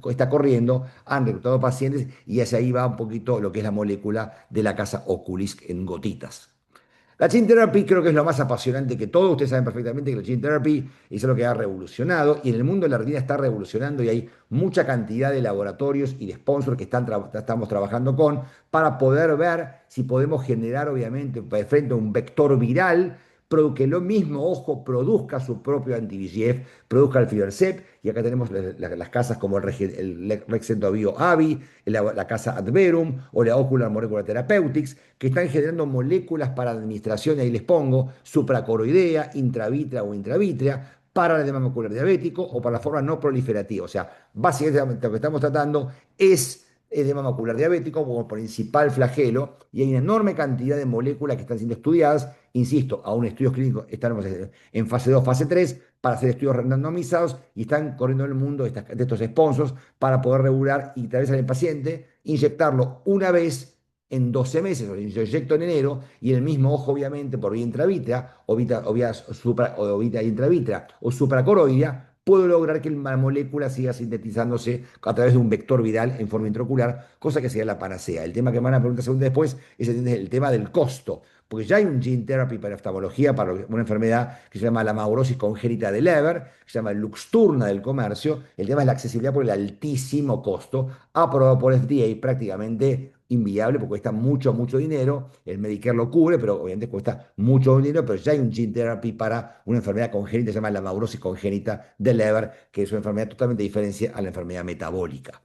está corriendo, han reclutado pacientes y hacia ahí va un poquito lo que es la molécula de la casa Oculis en gotitas. La gene therapy creo que es lo más apasionante que todo. Ustedes saben perfectamente que la gene therapy es algo que ha revolucionado y en el mundo de la retina está revolucionando y hay mucha cantidad de laboratorios y de sponsors que estamos trabajando con para poder ver si podemos generar, obviamente, frente a un vector viral, que lo mismo ojo produzca su propio anti-VEGF, produzca el Fidercep, y acá tenemos las casas como el Rexento Bio Avi, la casa Adverum o la Ocular Molecular Therapeutics, que están generando moléculas para administración, y ahí les pongo, supracoroidea, intravítrea o intravítrea, para el edema macular diabético o para la forma no proliferativa. O sea, básicamente lo que estamos tratando es edema macular diabético como principal flagelo y hay una enorme cantidad de moléculas que están siendo estudiadas. Insisto, aún estudios clínicos estamos en fase 2, fase 3 para hacer estudios randomizados y están corriendo en el mundo de estos sponsors para poder regular y tal vez al paciente inyectarlo una vez en 12 meses, o lo inyecto en enero, y el mismo ojo, obviamente, por vía intravítrea, o vía intravítrea, o supracoroidea, puedo lograr que la molécula siga sintetizándose a través de un vector viral en forma intraocular, cosa que sería la panacea. El tema que me van a preguntar según después es el tema del costo, porque ya hay un gene therapy para oftalmología, para una enfermedad que se llama la amaurosis congénita de Leber, que se llama Luxturna del comercio. El tema es la accesibilidad por el altísimo costo, aprobado por FDA, prácticamente inviable porque cuesta mucho, mucho dinero. El Medicare lo cubre, pero obviamente cuesta mucho dinero, pero ya hay un gene therapy para una enfermedad congénita, se llama la amaurosis congénita de Leber, que es una enfermedad totalmente diferente a la enfermedad metabólica.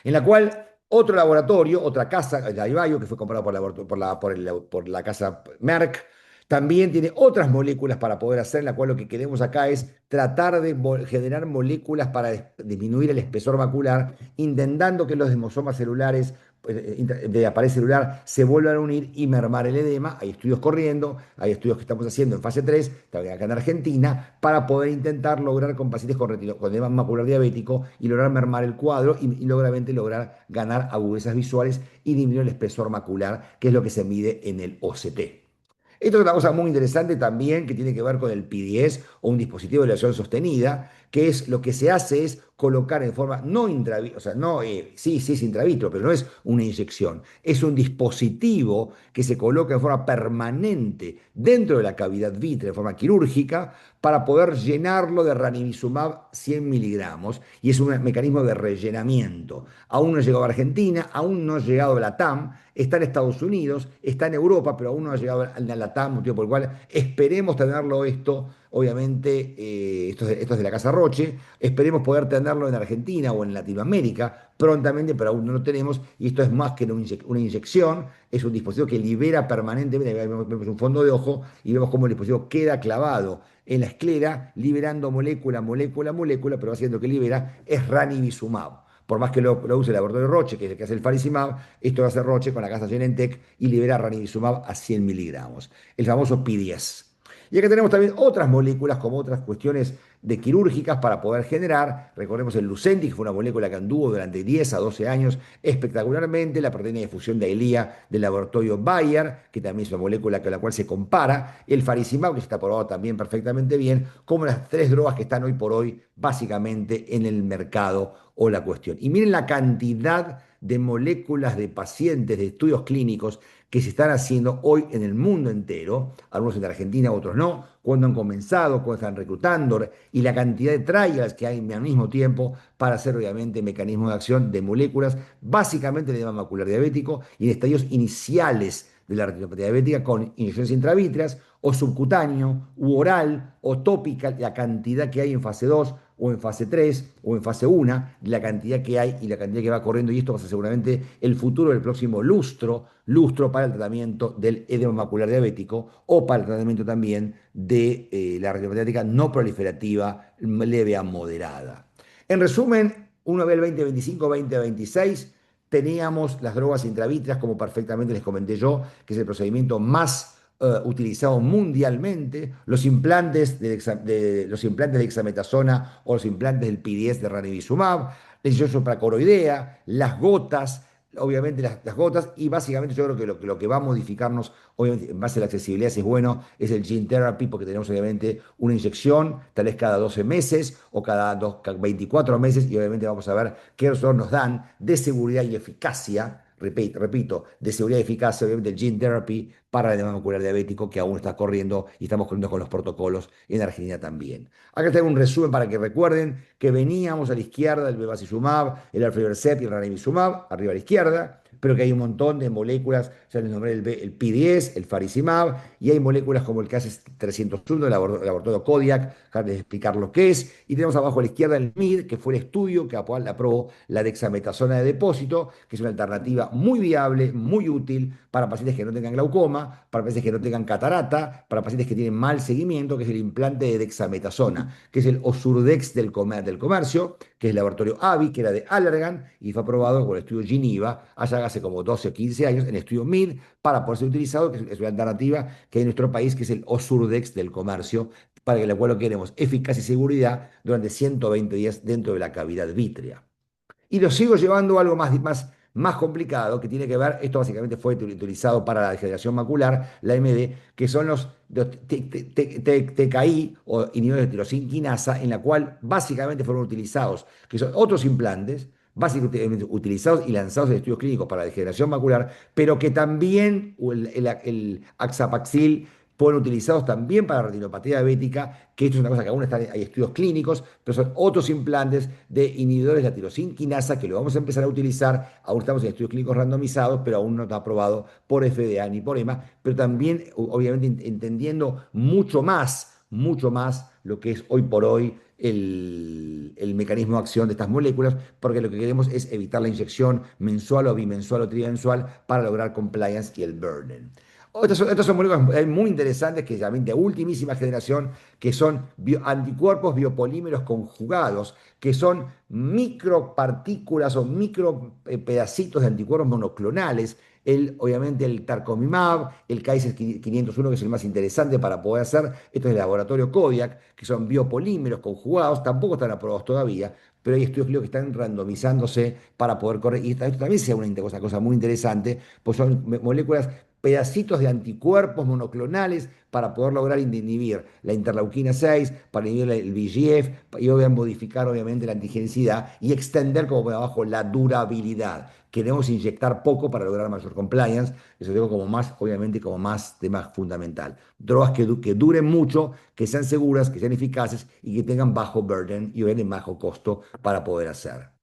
En la cual otro laboratorio, otra casa, la Ibayo, que fue comprado por la casa Merck, también tiene otras moléculas para poder hacer, en la cual lo que queremos acá es tratar de generar moléculas para disminuir el espesor macular, intentando que los desmosomas celulares de la pared celular se vuelvan a unir y mermar el edema. Hay estudios corriendo, hay estudios que estamos haciendo en fase 3, también acá en Argentina, para poder intentar lograr con pacientes con edema macular diabético y lograr mermar el cuadro y lograr ganar agudezas visuales y disminuir el espesor macular, que es lo que se mide en el OCT. Esto es una cosa muy interesante también que tiene que ver con el PDS o un dispositivo de evaluación sostenida, que es lo que se hace es colocar en forma no intravitro, o sea, no, sí es intravitro, pero no es una inyección, es un dispositivo que se coloca en forma permanente dentro de la cavidad vítrea, de forma quirúrgica, para poder llenarlo de ranibizumab 100 miligramos, y es un mecanismo de rellenamiento. Aún no ha llegado a Argentina, aún no ha llegado a la TAM, está en Estados Unidos, está en Europa, pero aún no ha llegado a la TAM, motivo por el cual esperemos tenerlo esto, obviamente, esto es de la Casa Roche, esperemos poder tenerlo en Argentina o en Latinoamérica prontamente, pero aún no lo tenemos, y esto es más que una inyección, es un dispositivo que libera permanentemente, vemos un fondo de ojo y vemos cómo el dispositivo queda clavado en la esclera, liberando molécula, pero haciendo que libera es ranibizumab. Por más que lo use el laboratorio Roche, que es el que hace el faricimab, esto lo hace Roche con la casa Genentech y libera ranibizumab a 100 miligramos, el famoso PDS. Y acá tenemos también otras moléculas, como otras cuestiones de quirúrgicas para poder generar. Recordemos el Lucentis, que fue una molécula que anduvo durante 10 a 12 años espectacularmente. La proteína de fusión de Eylea del laboratorio Bayer, que también es una molécula con la cual se compara. El faricimab, que está probado también perfectamente bien, como las 3 drogas que están hoy por hoy básicamente en el mercado o la cuestión. Y miren la cantidad de moléculas de pacientes, de estudios clínicos que se están haciendo hoy en el mundo entero, algunos en Argentina, otros no, cuando han comenzado, cuando están reclutando, y la cantidad de trials que hay al mismo tiempo para hacer, obviamente, mecanismos de acción de moléculas, básicamente de edema macular diabético y en estadios iniciales de la retinopatía diabética con inyecciones intravítreas o subcutáneo u oral o tópica, la cantidad que hay en fase 2 o en fase 3 o en fase 1, la cantidad que hay y la cantidad que va corriendo, y esto va a ser seguramente el futuro del próximo lustro para el tratamiento del edema macular diabético o para el tratamiento también de la retinopatía diabética no proliferativa leve a moderada. En resumen, uno ve el 2025-2026, teníamos las drogas intravítreas, como perfectamente les comenté yo, que es el procedimiento más utilizado mundialmente, los implantes de dexametasona o los implantes del PDS de ranibizumab, la inyección supracoroidea, las gotas, obviamente las gotas, y básicamente yo creo que lo que va a modificarnos, obviamente, en base a la accesibilidad, si es bueno, es el gene therapy, porque tenemos obviamente una inyección, tal vez cada 12 meses o cada 24 meses, y obviamente vamos a ver qué resultados nos dan de seguridad y eficacia. Repito, de seguridad y eficacia, obviamente el gene therapy para el edema macular diabético, que aún está corriendo y estamos corriendo con los protocolos en Argentina también. Acá tengo un resumen para que recuerden que veníamos a la izquierda el bevacizumab, el aflibercept y el ranibizumab, arriba a la izquierda, pero que hay un montón de moléculas, ya les nombré el P10, el faricimab, y hay moléculas como el CAS 301 del laboratorio Kodiak, acá les explicar lo que es, y tenemos abajo a la izquierda el MID, que fue el estudio que aprobó la dexametasona de depósito, que es una alternativa muy viable, muy útil para pacientes que no tengan glaucoma, para pacientes que no tengan catarata, para pacientes que tienen mal seguimiento, que es el implante de dexametasona, que es el Osurdex del comercio, que es el laboratorio AVI, que era de Allergan, y fue aprobado por el estudio Geneva, allá hace como 12 o 15 años, en el estudio MIR, para poder ser utilizado, que es una alternativa que hay en nuestro país, que es el Osurdex del comercio, para el cual lo queremos eficacia y seguridad durante 120 días dentro de la cavidad vítrea. Y lo sigo llevando a algo más complicado, que tiene que ver, esto básicamente fue utilizado para la degeneración macular, la MD, que son los TKI o inhibidores de tirosinquinasa, en la cual básicamente fueron utilizados, que son otros implantes, básicamente utilizados y lanzados en estudios clínicos para la degeneración macular, pero que también el Axapaxil fueron utilizados también para retinopatía diabética, que esto es una cosa que aún hay estudios clínicos, pero son otros implantes de inhibidores de la tirosinquinasa que lo vamos a empezar a utilizar. Aún estamos en estudios clínicos randomizados, pero aún no está aprobado por FDA ni por EMA, pero también, obviamente, entendiendo mucho más lo que es hoy por hoy el mecanismo de acción de estas moléculas, porque lo que queremos es evitar la inyección mensual o bimensual o trimensual para lograr compliance y el burden. Estas son moléculas muy interesantes que también de ultimísima generación, que son anticuerpos biopolímeros conjugados, que son micropartículas o micro pedacitos de anticuerpos monoclonales. Obviamente el Tarcomimab, el Kaiser 501, que es el más interesante para poder hacer, esto es el laboratorio Kodiak, que son biopolímeros conjugados, tampoco están aprobados todavía, pero hay estudios que están randomizándose para poder correr, y esto también sea una cosa muy interesante, pues son moléculas pedacitos de anticuerpos monoclonales para poder lograr inhibir la interleuquina 6, para inhibir el VEGF y obviamente modificar obviamente la antigenicidad y extender como por abajo la durabilidad. Queremos inyectar poco para lograr mayor compliance, eso digo como más, obviamente como más tema fundamental. Drogas que duren mucho, que sean seguras, que sean eficaces y que tengan bajo burden y obviamente bajo costo para poder hacer.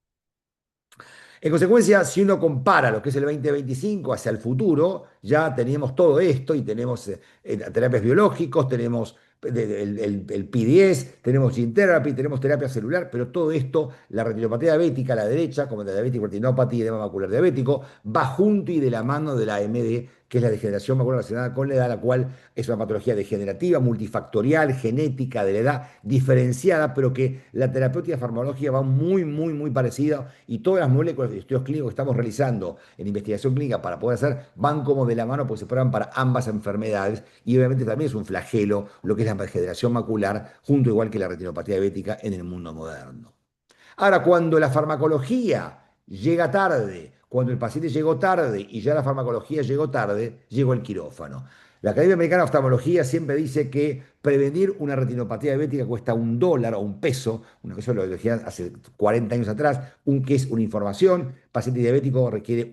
En consecuencia, si uno compara lo que es el 2025 hacia el futuro, ya teníamos todo esto y tenemos terapias biológicos, tenemos el P10, tenemos gene therapy, tenemos terapia celular, pero todo esto, la retinopatía diabética a la derecha, como la diabetic retinopathy y edema macular diabético, va junto y de la mano de la AMD, que es la degeneración macular relacionada con la edad, la cual es una patología degenerativa, multifactorial, genética, de la edad, diferenciada, pero que la terapéutica farmacológica va muy parecida y todas las moléculas de estudios clínicos que estamos realizando en investigación clínica para poder hacer van como de la mano porque se prueban para ambas enfermedades y obviamente también es un flagelo lo que es la degeneración macular, junto igual que la retinopatía diabética en el mundo moderno. Ahora, cuando la farmacología llega tarde, cuando el paciente llegó tarde y ya la farmacología llegó tarde, llegó el quirófano. La Academia Americana de Oftalmología siempre dice que prevenir una retinopatía diabética cuesta $1 o $1, eso lo decían hace 40 años atrás, que es una información. Paciente diabético requiere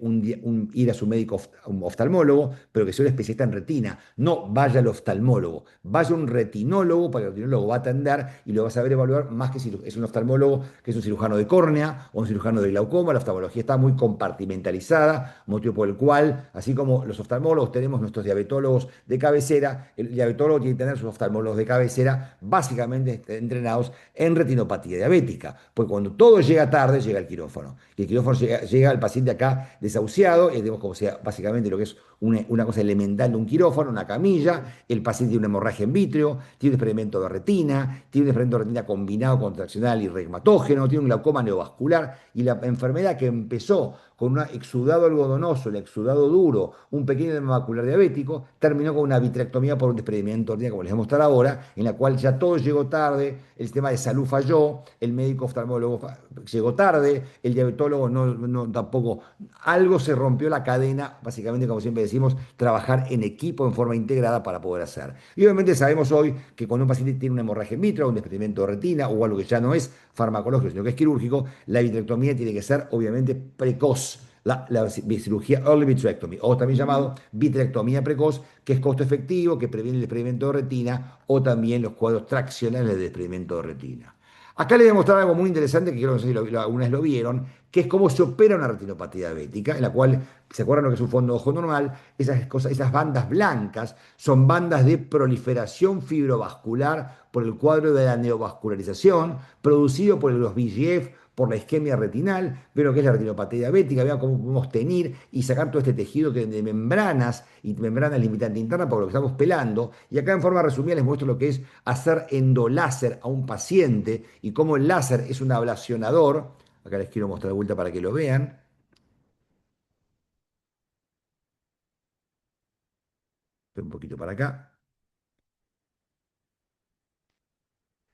ir a su médico un oftalmólogo, pero que sea un especialista en retina. No vaya al oftalmólogo, vaya a un retinólogo, porque el retinólogo va a atender y lo va a saber evaluar más que si es un oftalmólogo que es un cirujano de córnea o un cirujano de glaucoma. La oftalmología está muy compartimentalizada, motivo por el cual, así como los oftalmólogos tenemos nuestros diabetólogos de cabecera, el diabetólogo tiene que tener sus oftalmólogos de cabecera básicamente entrenados en retinopatía diabética, porque cuando todo llega tarde, llega el quirófano. Y el quirófano llega al paciente acá desahuciado, y tenemos como sea básicamente lo que es una cosa elemental de un quirófano, una camilla, el paciente tiene una hemorragia en vítreo, tiene un experimento de retina, tiene un experimento de retina combinado con traccional y regmatógeno, tiene un glaucoma neovascular, y la enfermedad que empezó con un exudado algodonoso, el exudado duro, un pequeño edema macular diabético, terminó con una vitrectomía por un desprendimiento de retina, como les voy a mostrar ahora, en la cual ya todo llegó tarde, el sistema de salud falló, el médico oftalmólogo llegó tarde, el diabetólogo tampoco, algo se rompió la cadena, básicamente, como siempre decimos, trabajar en equipo en forma integrada para poder hacer. Y obviamente sabemos hoy que cuando un paciente tiene una hemorragia in vitro, un desprendimiento de retina o algo que ya no es farmacológico, sino que es quirúrgico, la vitrectomía tiene que ser obviamente precoz. La cirugía early vitrectomy, o también llamado vitrectomía precoz, que es costo efectivo, que previene el desprendimiento de retina o también los cuadros traccionales de desprendimiento de retina. Acá les voy a mostrar algo muy interesante que creo que no sé si alguna vez lo vieron, que es cómo se opera una retinopatía diabética, en la cual, ¿se acuerdan lo que es un fondo de ojo normal? Esas cosas, esas bandas blancas son bandas de proliferación fibrovascular por el cuadro de la neovascularización, producido por los VEGF, por la isquemia retinal, ven lo que es la retinopatía diabética, vean cómo podemos tener y sacar todo este tejido de membranas y membranas limitantes internas por lo que estamos pelando. Y acá en forma resumida les muestro lo que es hacer endoláser a un paciente y cómo el láser es un ablacionador. Acá les quiero mostrar de vuelta para que lo vean. Un poquito para acá.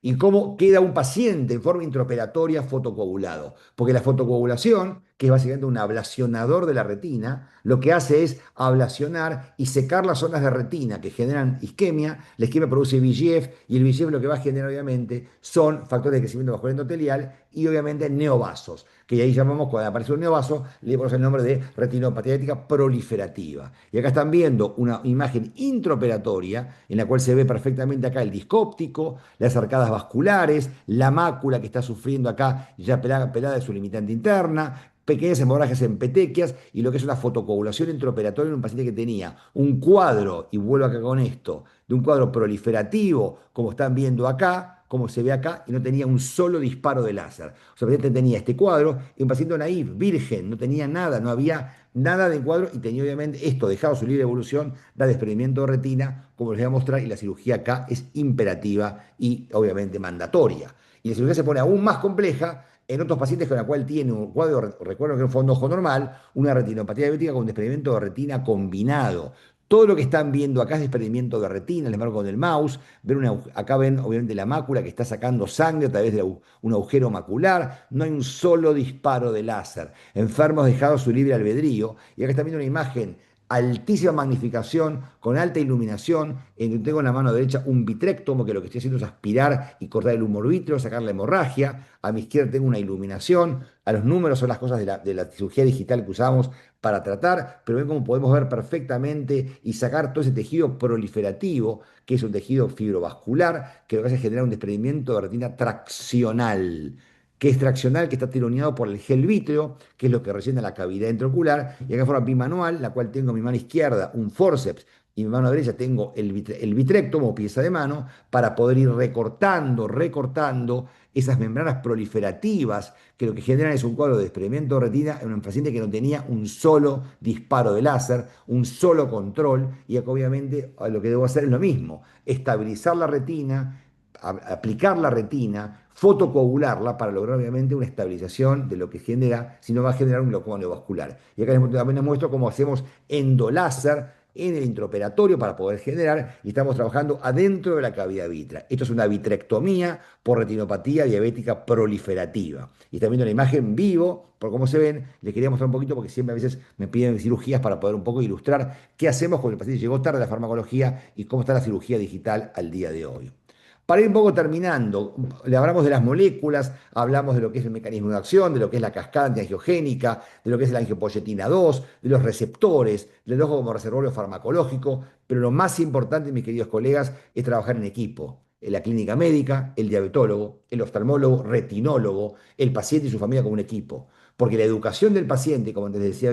Y cómo queda un paciente en forma intraoperatoria fotocoagulado. Porque la fotocoagulación, que es básicamente un ablacionador de la retina, lo que hace es ablacionar y secar las zonas de retina que generan isquemia. La isquemia produce VEGF y el VEGF lo que va a generar obviamente son factores de crecimiento vascular endotelial y obviamente neovasos, que ahí llamamos, cuando aparece un neovaso, le ponemos el nombre de retinopatía diabética proliferativa. Y acá están viendo una imagen intraoperatoria en la cual se ve perfectamente acá el disco óptico, las arcadas vasculares, la mácula que está sufriendo acá ya pelada de su limitante interna, pequeñas hemorragias en petequias y lo que es una fotocoagulación intraoperatoria en un paciente que tenía un cuadro, y vuelvo acá con esto, de un cuadro proliferativo, como están viendo acá, como se ve acá, y no tenía un solo disparo de láser. O sea, el paciente tenía este cuadro y un paciente naive, virgen, no tenía nada, no había nada de cuadro y tenía obviamente esto, dejado su libre evolución, da desprendimiento de retina, como les voy a mostrar, y la cirugía acá es imperativa y obviamente mandatoria. Y la cirugía se pone aún más compleja en otros pacientes con la cual tiene un cuadro, recuerdo que es un fondo ojo normal, una retinopatía diabética con desprendimiento de retina combinado. Todo lo que están viendo acá es desprendimiento de retina, les marco con el mouse. Acá ven obviamente la mácula que está sacando sangre a través de un agujero macular. No hay un solo disparo de láser. Enfermos dejados su libre albedrío. Y acá están viendo una imagen altísima magnificación, con alta iluminación, en donde tengo en la mano derecha un vitrectomo, que lo que estoy haciendo es aspirar y cortar el humor vítreo, sacar la hemorragia. A mi izquierda tengo una iluminación. A los números son las cosas de la cirugía digital que usamos para tratar, pero ven cómo podemos ver perfectamente y sacar todo ese tejido proliferativo, que es un tejido fibrovascular, que lo que hace es generar un desprendimiento de retina traccional, que es traccional, que está tironeado por el gel vítreo, que es lo que rellena la cavidad intraocular, y acá en forma bimanual, la cual tengo en mi mano izquierda un forceps y en mi mano derecha tengo el vitrectomo, pieza de mano, para poder ir recortando esas membranas proliferativas que lo que generan es un cuadro de desprendimiento de retina en un paciente que no tenía un solo disparo de láser, un solo control, y acá obviamente lo que debo hacer es lo mismo, estabilizar la retina, aplicar la retina, fotocoagularla para lograr obviamente una estabilización de lo que genera, si no va a generar un glaucoma neovascular. Y acá también les muestro cómo hacemos endoláser en el intraoperatorio para poder generar, y estamos trabajando adentro de la cavidad vitrea. Esto es una vitrectomía por retinopatía diabética proliferativa. Y están viendo la imagen vivo, por cómo se ven, les quería mostrar un poquito porque siempre a veces me piden cirugías para poder un poco ilustrar qué hacemos cuando el paciente llegó tarde a la farmacología y cómo está la cirugía digital al día de hoy. Para ir un poco terminando, le hablamos de las moléculas, hablamos de lo que es el mecanismo de acción, de lo que es la cascada antiangiogénica, de lo que es la angiopoyetina 2, de los receptores, del ojo como reservorio farmacológico, pero lo más importante, mis queridos colegas, es trabajar en equipo. En la clínica médica, el diabetólogo, el oftalmólogo, retinólogo, el paciente y su familia como un equipo. Porque la educación del paciente, como antes,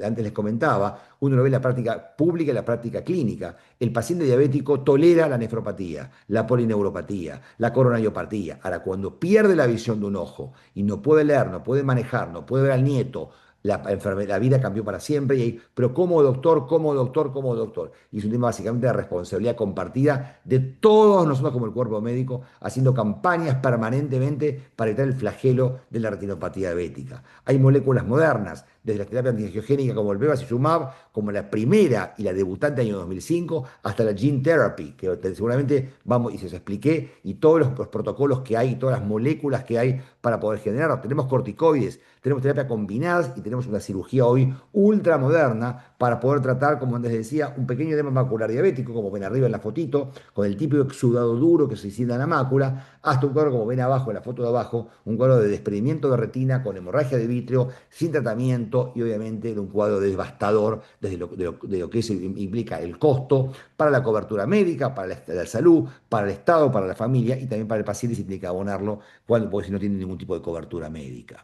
antes les comentaba, uno lo ve en la práctica pública y en la práctica clínica. El paciente diabético tolera la nefropatía, la polineuropatía, la coronariopatía. Ahora, cuando pierde la visión de un ojo y no puede leer, no puede manejar, no puede ver al nieto, la vida cambió para siempre, pero como doctor, como doctor, como doctor. Y es un tema básicamente de responsabilidad compartida de todos nosotros como el cuerpo médico, haciendo campañas permanentemente para evitar el flagelo de la retinopatía diabética. Hay moléculas modernas desde la terapia antiangiogénica como el bevacizumab, como la primera y la debutante año 2005, hasta la gene therapy, que seguramente vamos, y se os expliqué, y todos los protocolos que hay, todas las moléculas que hay para poder generar. Tenemos corticoides, tenemos terapia combinadas y tenemos una cirugía hoy ultramoderna para poder tratar, como antes decía, un pequeño edema macular diabético, como ven arriba en la fotito, con el típico exudado duro que se sienta en la mácula, hasta un cuadro, como ven abajo en la foto de abajo, un cuadro de desprendimiento de retina con hemorragia de vítreo, sin tratamiento y obviamente de un cuadro devastador desde lo que eso implica el costo para la cobertura médica, para la salud, para el Estado, para la familia y también para el paciente si implica abonarlo porque si no tiene ningún tipo de cobertura médica.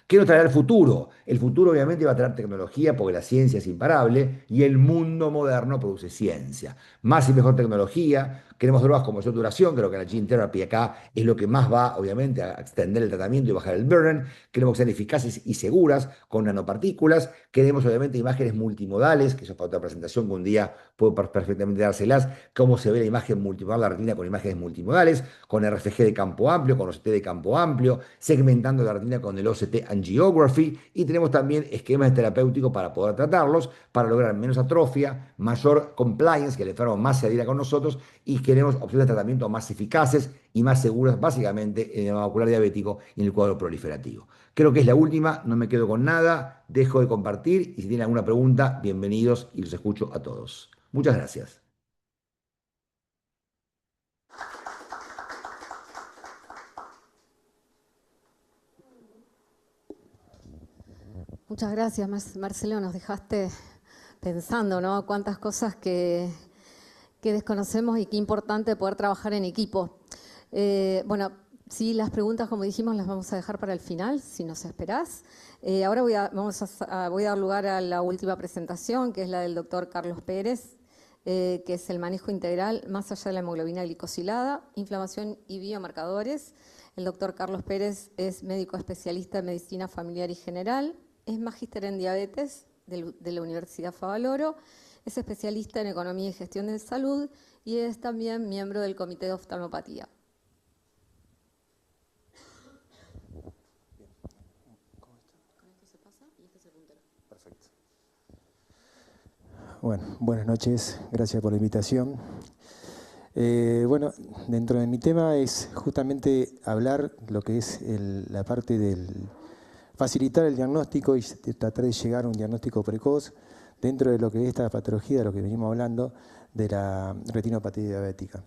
¿Qué nos traerá el futuro? El futuro obviamente va a traer tecnología porque la ciencia es imparable y el mundo moderno produce ciencia. Más y mejor tecnología. Queremos drogas con mayor duración, creo que la gene therapy acá es lo que más va, obviamente, a extender el tratamiento y bajar el burden. Queremos que sean eficaces y seguras con nanopartículas. Queremos, obviamente, imágenes multimodales, que eso es para otra presentación que un día puedo perfectamente dárselas, cómo se ve la imagen multimodal, la retina con imágenes multimodales, con RFG de campo amplio, con OCT de campo amplio, segmentando la retina con el OCT angiography, y tenemos también esquemas terapéuticos para poder tratarlos, para lograr menos atrofia, mayor compliance, que el enfermo más se adhiera con nosotros, y queremos opciones de tratamiento más eficaces y más seguras, básicamente en el macular diabético y en el cuadro proliferativo. Creo que es la última, no me quedo con nada, dejo de compartir y si tienen alguna pregunta, bienvenidos y los escucho a todos. Muchas gracias. Muchas gracias, Marcelo. Nos dejaste pensando, ¿no? Cuántas cosas que desconocemos y qué importante poder trabajar en equipo. Bueno, sí, las preguntas, como dijimos, las vamos a dejar para el final, si nos esperás. Ahora voy a dar lugar a la última presentación, que es la del doctor Carlos Pérez, que es el manejo integral más allá de la hemoglobina glicosilada, inflamación y biomarcadores. El doctor Carlos Pérez es médico especialista en medicina familiar y general, es magíster en diabetes de la Universidad Favaloro, es especialista en economía y gestión de salud y es también miembro del Comité de Oftalmopatía. Perfecto. Bueno, buenas noches, gracias por la invitación. Bueno, dentro de mi tema es justamente hablar lo que es la parte del facilitar el diagnóstico y tratar de llegar a un diagnóstico precoz dentro de lo que es esta patología, de lo que venimos hablando, de la retinopatía diabética.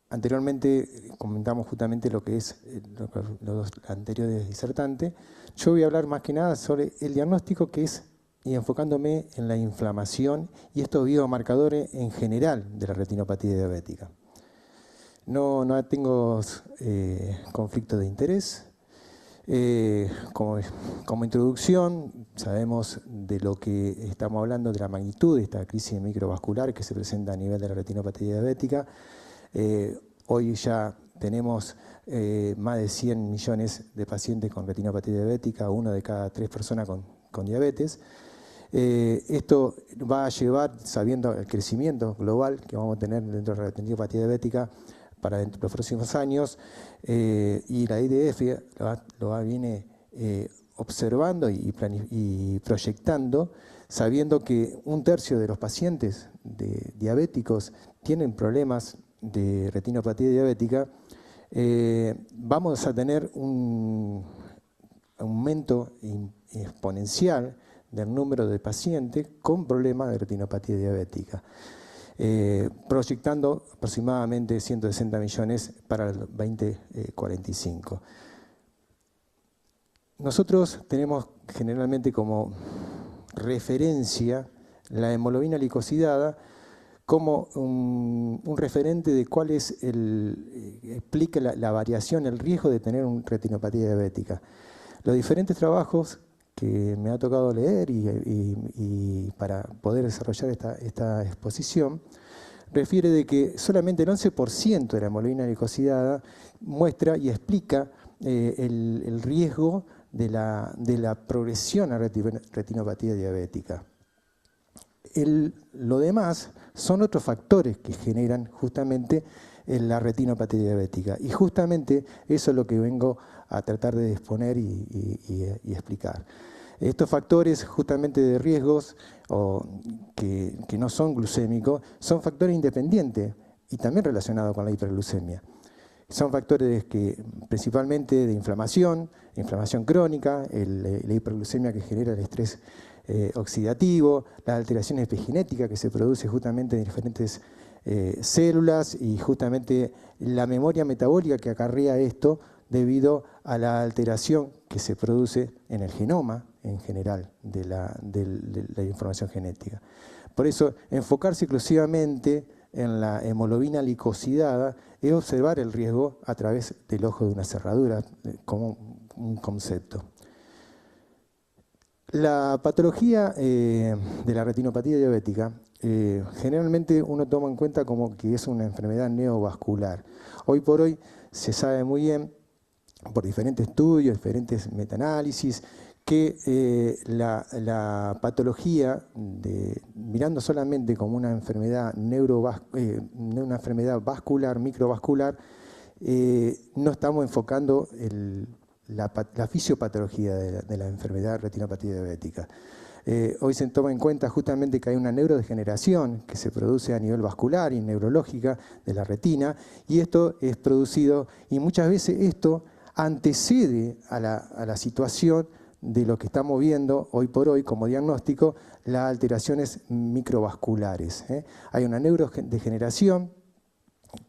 Anteriormente comentamos justamente lo que es los anteriores disertantes. Yo voy a hablar más que nada sobre el diagnóstico que es, y enfocándome en la inflamación y estos biomarcadores en general de la retinopatía diabética. No tengo conflicto de interés. Como introducción, sabemos de lo que estamos hablando, de la magnitud de esta crisis microvascular que se presenta a nivel de la retinopatía diabética. Hoy ya tenemos más de 100 millones de pacientes con retinopatía diabética, 1 de cada 3 personas con diabetes. Esto va a llevar, sabiendo el crecimiento global que vamos a tener dentro de la retinopatía diabética para dentro de los próximos años, y la IDF viene observando y proyectando, sabiendo que 1/3 de los pacientes diabéticos tienen problemas de retinopatía diabética, vamos a tener un aumento exponencial del número de pacientes con problemas de retinopatía diabética, proyectando aproximadamente 160 millones para el 2045. Nosotros tenemos generalmente como referencia la hemoglobina glicosilada como un referente de cuál es explica la variación, el riesgo de tener una retinopatía diabética. Los diferentes trabajos que me ha tocado leer y para poder desarrollar esta exposición, refiere de que solamente el 11% de la hemoglobina glicosilada muestra y explica el riesgo de la progresión a retinopatía diabética. Lo demás son otros factores que generan justamente la retinopatía diabética. Y justamente eso es lo que vengo a tratar de exponer y explicar. Estos factores justamente de riesgos que no son glucémicos son factores independientes y también relacionados con la hiperglucemia. Son factores que principalmente de inflamación crónica, la hiperglucemia que genera el estrés oxidativo, las alteraciones epigenéticas que se produce justamente en diferentes células y justamente la memoria metabólica que acarrea esto debido a la alteración que se produce en el genoma en general de la información genética. Por eso, enfocarse exclusivamente en la hemoglobina glicosidada es observar el riesgo a través del ojo de una cerradura como un concepto. La patología de la retinopatía diabética generalmente uno toma en cuenta como que es una enfermedad neovascular. Hoy por hoy se sabe muy bien por diferentes estudios, diferentes metaanálisis, que la patología, mirando solamente como una enfermedad, una enfermedad vascular, microvascular, no estamos enfocando la fisiopatología de la enfermedad retinopatía diabética. Hoy se toma en cuenta justamente que hay una neurodegeneración que se produce a nivel vascular y neurológica de la retina, y esto es producido, y muchas veces esto antecede a la situación de lo que estamos viendo hoy por hoy como diagnóstico, las alteraciones microvasculares. Hay una neurodegeneración,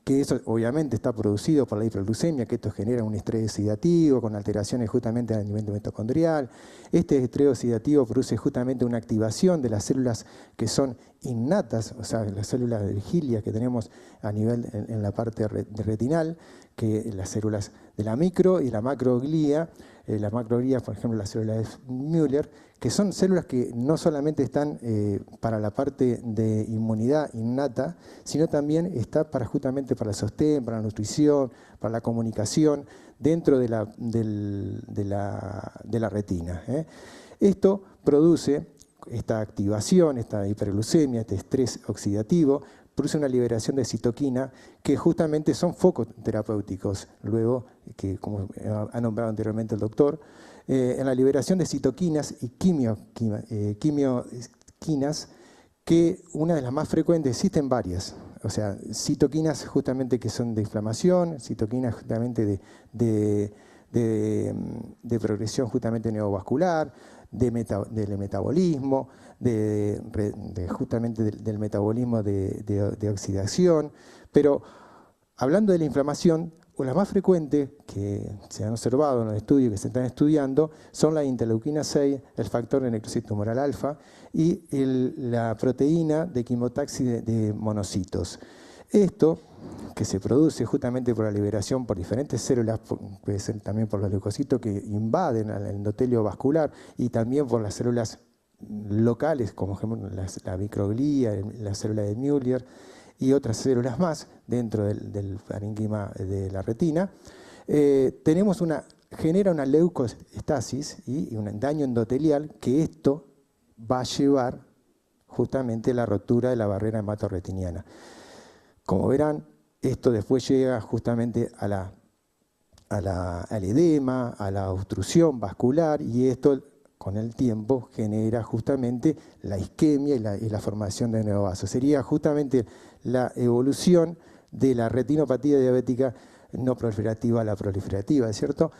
que eso obviamente está producido por la hiperglucemia, que esto genera un estrés oxidativo con alteraciones justamente a nivel mitocondrial. Este estrés oxidativo produce justamente una activación de las células que son innatas, o sea, las células de vigilia que tenemos a nivel en la parte retinal, que las células de la micro y la macroglía. La macroglía, por ejemplo, las células de Müller, que son células que no solamente están para la parte de inmunidad innata, sino también está justamente para el sostén, para la nutrición, para la comunicación dentro de la retina. Esto produce esta activación, esta hiperglucemia, este estrés oxidativo, produce una liberación de citoquina que justamente son focos terapéuticos, luego, que como ha nombrado anteriormente el doctor, en la liberación de citoquinas y quimioquinas, que una de las más frecuentes, existen varias, o sea, citoquinas justamente que son de inflamación, citoquinas justamente de progresión justamente neovascular, del metabolismo, justamente del metabolismo de oxidación. Pero hablando de la inflamación, las más frecuentes que se han observado en los estudios que se están estudiando son la interleuquina 6, el factor de necrosis tumoral alfa y la proteína de quimotaxis de monocitos. Esto, que se produce justamente por la liberación por diferentes células, puede ser también por los leucocitos que invaden al endotelio vascular y también por las células locales, como por ejemplo la microglía, la célula de Müller y otras células más dentro del parénquima de la retina, genera una leucoestasis y un daño endotelial que esto va a llevar justamente a la rotura de la barrera hematorretiniana. Como verán, esto después llega justamente al edema, a la obstrucción vascular, y esto con el tiempo genera justamente la isquemia y la formación de nuevos vasos. Sería justamente la evolución de la retinopatía diabética no proliferativa a la proliferativa, ¿cierto?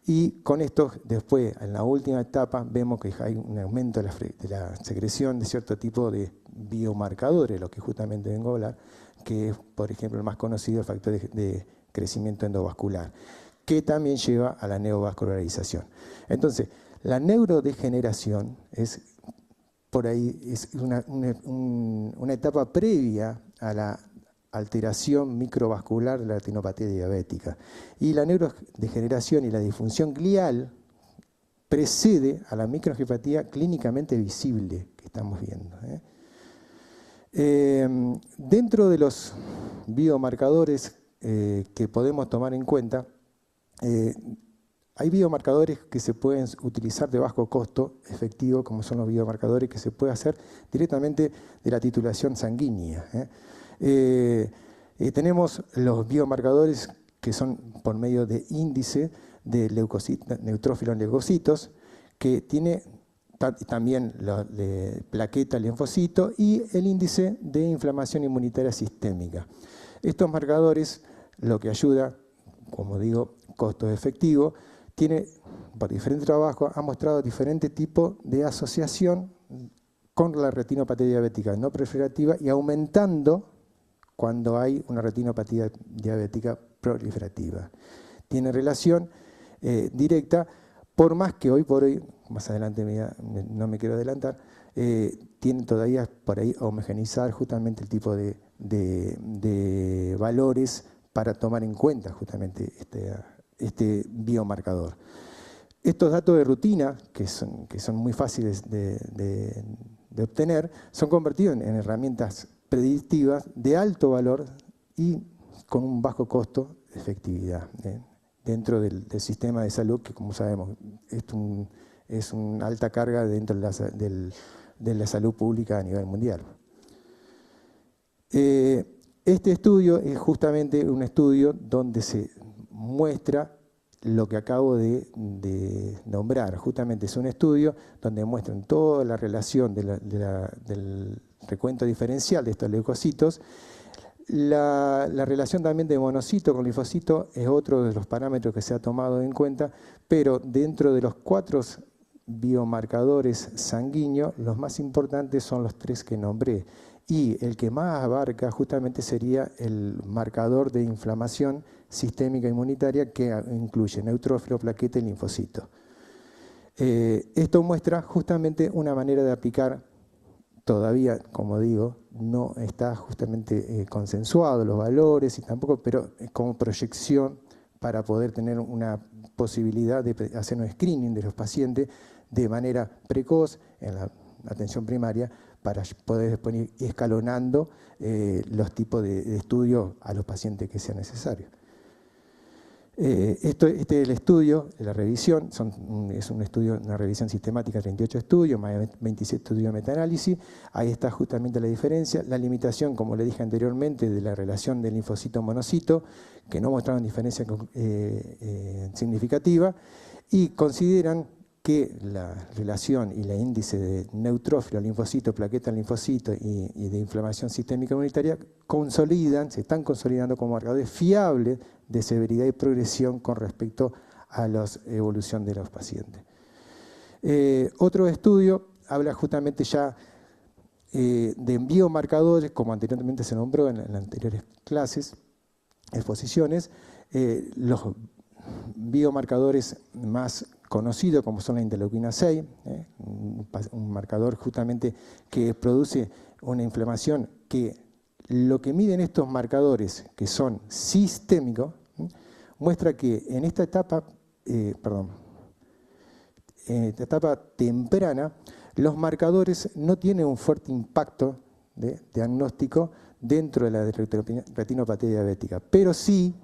Y con esto, después, en la última etapa, vemos que hay un aumento de la secreción de cierto tipo de biomarcadores, lo que justamente vengo a hablar, que es, por ejemplo, el más conocido, el factor de crecimiento endovascular, que también lleva a la neovascularización. Entonces, la neurodegeneración es, por ahí, es una etapa previa a la alteración microvascular de la retinopatía diabética. Y la neurodegeneración y la disfunción glial precede a la microangiopatía clínicamente visible que estamos viendo. Dentro de los biomarcadores que podemos tomar en cuenta, hay biomarcadores que se pueden utilizar de bajo costo efectivo, como son los biomarcadores que se puede hacer directamente de la titulación sanguínea. Tenemos los biomarcadores que son por medio de índice de neutrófilos leucocitos, que tiene también de plaqueta linfocito y el índice de inflamación inmunitaria sistémica. Estos marcadores, lo que ayuda, como digo, costo efectivo, tiene, por diferentes trabajos, ha mostrado diferentes tipos de asociación con la retinopatía diabética no proliferativa y aumentando cuando hay una retinopatía diabética proliferativa. Tiene relación directa, por más que hoy por hoy, más adelante no me quiero adelantar, tiene todavía por ahí homogeneizar justamente el tipo de valores para tomar en cuenta justamente este biomarcador. Estos datos de rutina, que son muy fáciles de obtener, son convertidos en herramientas predictivas de alto valor y con un bajo costo de efectividad dentro del sistema de salud, que como sabemos es una alta carga dentro de la salud pública a nivel mundial. Este estudio es justamente un estudio donde se muestra lo que acabo de nombrar. Justamente es un estudio donde muestran toda la relación del recuento diferencial de estos leucocitos. La relación también de monocito con linfocito es otro de los parámetros que se ha tomado en cuenta, pero dentro de los 4 biomarcadores sanguíneos, los más importantes son los 3 que nombré. Y el que más abarca justamente sería el marcador de inflamación sistémica inmunitaria, que incluye neutrófilo, plaqueta y linfocito. Esto muestra justamente una manera de aplicar, todavía, como digo, no está justamente consensuado los valores y tampoco, pero como proyección para poder tener una posibilidad de hacer un screening de los pacientes de manera precoz en la atención primaria, para poder después ir escalonando los tipos de estudios a los pacientes que sea necesario. Este es el estudio, la revisión, es un estudio, una revisión sistemática de 38 estudios, más de 27 estudios de metaanálisis. Ahí está justamente la diferencia, la limitación, como le dije anteriormente, de la relación del linfocito-monocito, que no mostraron diferencia significativa, y consideran que la relación y el índice de neutrófilo, linfocito, plaqueta, linfocito y de inflamación sistémica inmunitaria se están consolidando como marcadores fiables de severidad y progresión con respecto a la evolución de los pacientes. Otro estudio habla justamente ya de biomarcadores, como anteriormente se nombró en las anteriores clases, exposiciones, los biomarcadores más conocidos como son la interleuquina 6, un marcador justamente que produce una inflamación que lo que miden estos marcadores, que son sistémicos, muestra que en esta etapa, temprana, los marcadores no tienen un fuerte impacto de diagnóstico dentro de la retinopatía diabética, pero sí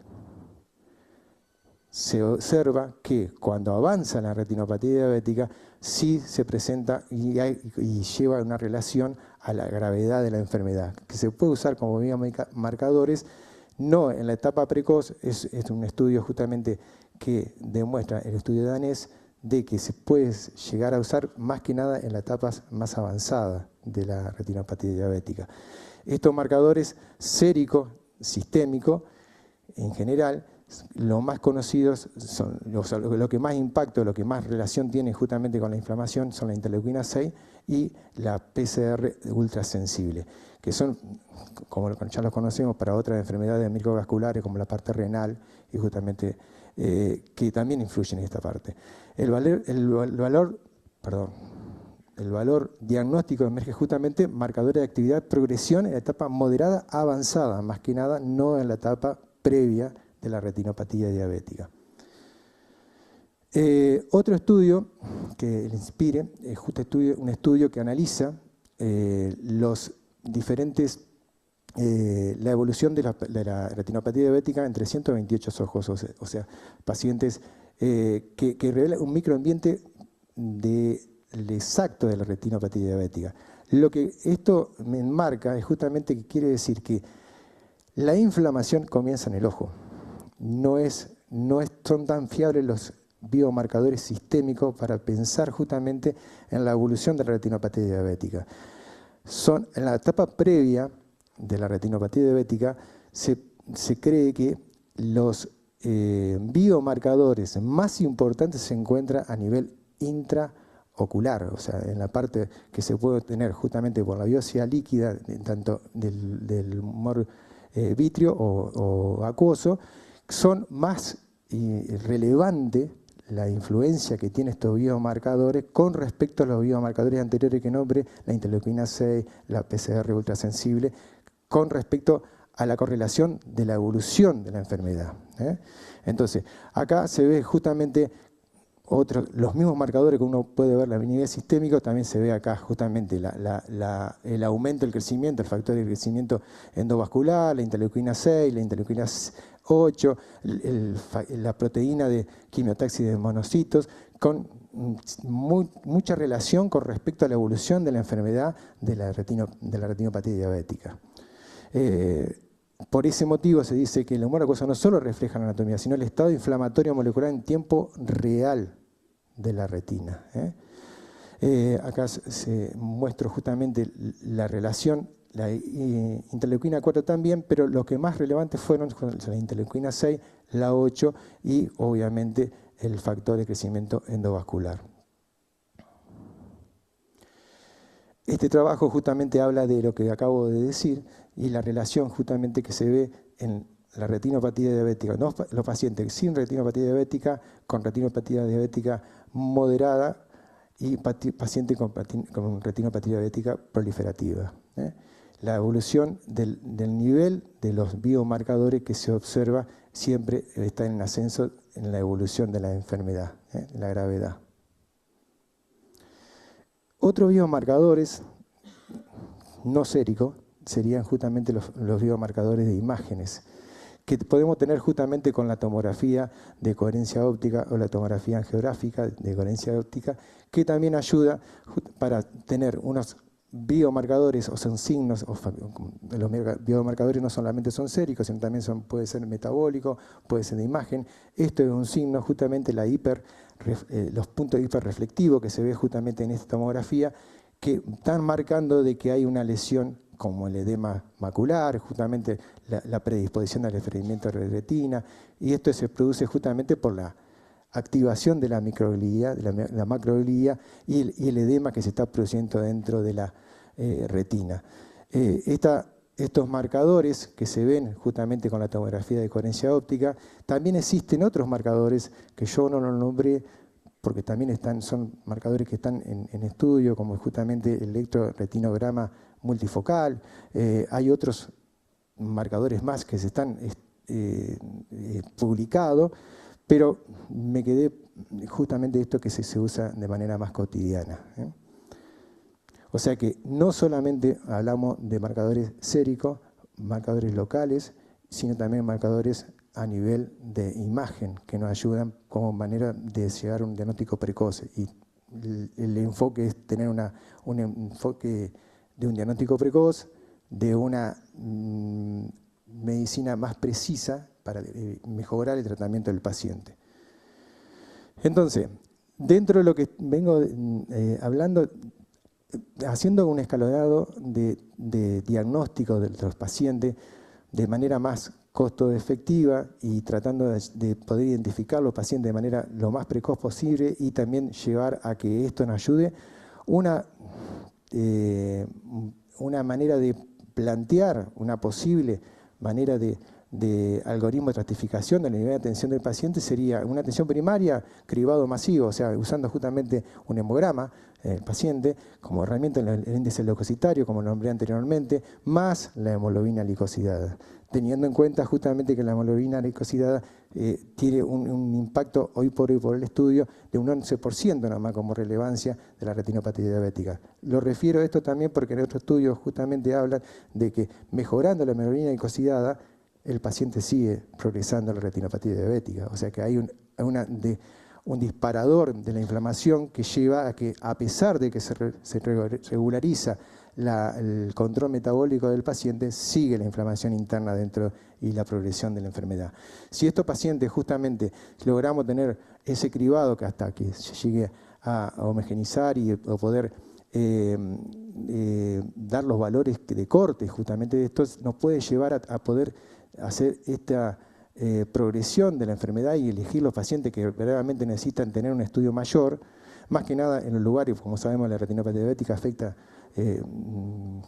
se observa que cuando avanza la retinopatía diabética, sí se presenta y lleva una relación a la gravedad de la enfermedad, que se puede usar como biomarcadores, no en la etapa precoz, es un estudio justamente que demuestra, el estudio danés, de que se puede llegar a usar más que nada en las etapas más avanzadas de la retinopatía diabética. Estos marcadores séricos, sistémicos, en general, los más conocidos son, lo que más impacto, lo que más relación tiene justamente con la inflamación son la interleuquina 6 y la PCR ultrasensible, que son, como ya los conocemos, para otras enfermedades microvasculares como la parte renal y justamente que también influyen en esta parte. El valor diagnóstico emerge justamente marcadores de actividad, progresión en la etapa moderada avanzada, más que nada no en la etapa previa de la retinopatía diabética. Otro estudio que le inspire es un estudio que analiza los diferentes, la evolución de la retinopatía diabética en 328 ojos, o sea, pacientes que revelan un microambiente exacto de la retinopatía diabética. Lo que esto me enmarca es justamente que quiere decir que La inflamación comienza en el ojo. No son tan fiables los biomarcadores sistémicos para pensar justamente en la evolución de la retinopatía diabética. En la etapa previa de la retinopatía diabética se cree que los biomarcadores más importantes se encuentran a nivel intraocular, o sea, en la parte que se puede obtener justamente por la biopsia líquida, tanto del humor vítreo o acuoso. Son más relevantes la influencia que tienen estos biomarcadores con respecto a los biomarcadores anteriores que nombré, la interleuquina 6, la PCR ultrasensible, con respecto a la correlación de la evolución de la enfermedad. Entonces, acá se ve justamente los mismos marcadores que uno puede ver a nivel sistémico, también se ve acá justamente el aumento del crecimiento, el factor de crecimiento endovascular, la interleuquina 6, la interleuquina 8, la proteína de quimiotaxis de monocitos, con mucha relación con respecto a la evolución de la enfermedad de la retinopatía diabética. Por ese motivo se dice que el humor acuoso no solo refleja la anatomía, sino el estado inflamatorio molecular en tiempo real de la retina. Acá se muestra justamente la relación, la interleuquina 4 también, pero lo que más relevantes fueron la interleuquina 6, la 8 y obviamente el factor de crecimiento endovascular. Este trabajo justamente habla de lo que acabo de decir y la relación justamente que se ve en la retinopatía diabética, los pacientes sin retinopatía diabética, con retinopatía diabética moderada y pacientes con retinopatía diabética proliferativa. La evolución del nivel de los biomarcadores que se observa siempre está en ascenso en la evolución de la enfermedad, la gravedad. Otros biomarcadores no séricos serían justamente los biomarcadores de imágenes, que podemos tener justamente con la tomografía de coherencia óptica o la tomografía angiográfica de coherencia óptica, que también ayuda para tener unos biomarcadores, o son signos, los biomarcadores no solamente son séricos, sino también puede ser metabólico, puede ser de imagen. Esto es un signo, justamente los puntos hiperreflectivos que se ve justamente en esta tomografía, que están marcando de que hay una lesión como el edema macular, justamente la predisposición al desprendimiento de retina, y esto se produce justamente por la activación de la microglía, de la macroglía y el edema que se está produciendo dentro de la retina. Estos marcadores que se ven justamente con la tomografía de coherencia óptica, también existen otros marcadores que yo no los nombré porque también son marcadores que están en estudio, como justamente el electroretinograma multifocal. Hay otros marcadores más que se están publicados, pero me quedé justamente esto que se usa de manera más cotidiana. O sea que no solamente hablamos de marcadores séricos, marcadores locales, sino también marcadores a nivel de imagen que nos ayudan como manera de llegar a un diagnóstico precoz. Y el enfoque es tener un enfoque de un diagnóstico precoz, de una medicina más precisa para mejorar el tratamiento del paciente. Entonces, dentro de lo que vengo hablando, haciendo un escalonado de diagnóstico de los pacientes de manera más costo efectiva y tratando de poder identificar los pacientes de manera lo más precoz posible y también llevar a que esto nos ayude, una manera de plantear una posible manera de algoritmo de estratificación del nivel de atención del paciente sería una atención primaria, cribado masivo, o sea, usando justamente un hemograma del paciente como herramienta, el índice leucocitario, como lo nombré anteriormente, más la hemoglobina glicosidada, teniendo en cuenta justamente que la hemoglobina glicosidada tiene un impacto hoy por el estudio de un 11% nada más como relevancia de la retinopatía diabética. Lo refiero a esto también porque en otros estudios justamente hablan de que mejorando la hemoglobina glicosidada el paciente sigue progresando a la retinopatía diabética. O sea que hay un disparador de la inflamación que lleva a que, a pesar de que se regulariza el control metabólico del paciente, sigue la inflamación interna dentro y la progresión de la enfermedad. Si estos pacientes justamente logramos tener ese cribado que hasta que se llegue a homogeneizar y o poder dar los valores de corte justamente de esto, nos puede llevar a poder hacer esta progresión de la enfermedad y elegir los pacientes que verdaderamente necesitan tener un estudio mayor, más que nada en los lugares, como sabemos, la retinopatía diabética afecta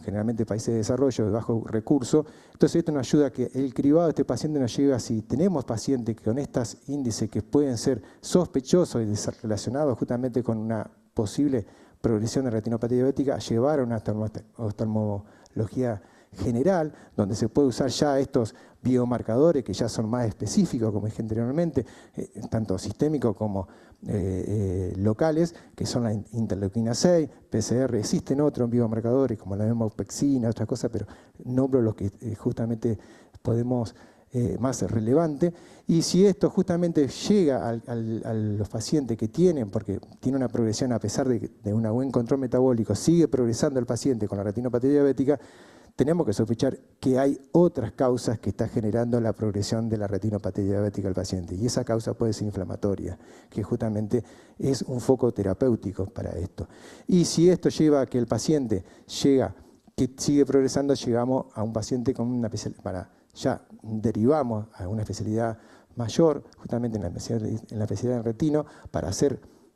generalmente países de desarrollo de bajo recurso. Entonces esto nos ayuda a que el cribado de este paciente nos llegue a, si tenemos pacientes con estos índices que pueden ser sospechosos y relacionados justamente con una posible progresión de retinopatía diabética, a llevar a una oftalmología general, donde se puede usar ya estos biomarcadores que ya son más específicos, como dije anteriormente, tanto sistémicos como locales, que son la interleuquina 6, PCR, existen otros biomarcadores como la hemopexina, otras cosas, pero nombro los que justamente podemos más relevante. Y si esto justamente llega a los pacientes que tienen, porque tiene una progresión a pesar de un buen control metabólico, sigue progresando el paciente con la retinopatía diabética, tenemos que sospechar que hay otras causas que están generando la progresión de la retinopatía diabética del paciente. Y esa causa puede ser inflamatoria, que justamente es un foco terapéutico para esto. Y si esto lleva a que el paciente que sigue progresando, llegamos a un paciente con una especialidad, ya derivamos a una especialidad mayor, justamente en la especialidad de retino,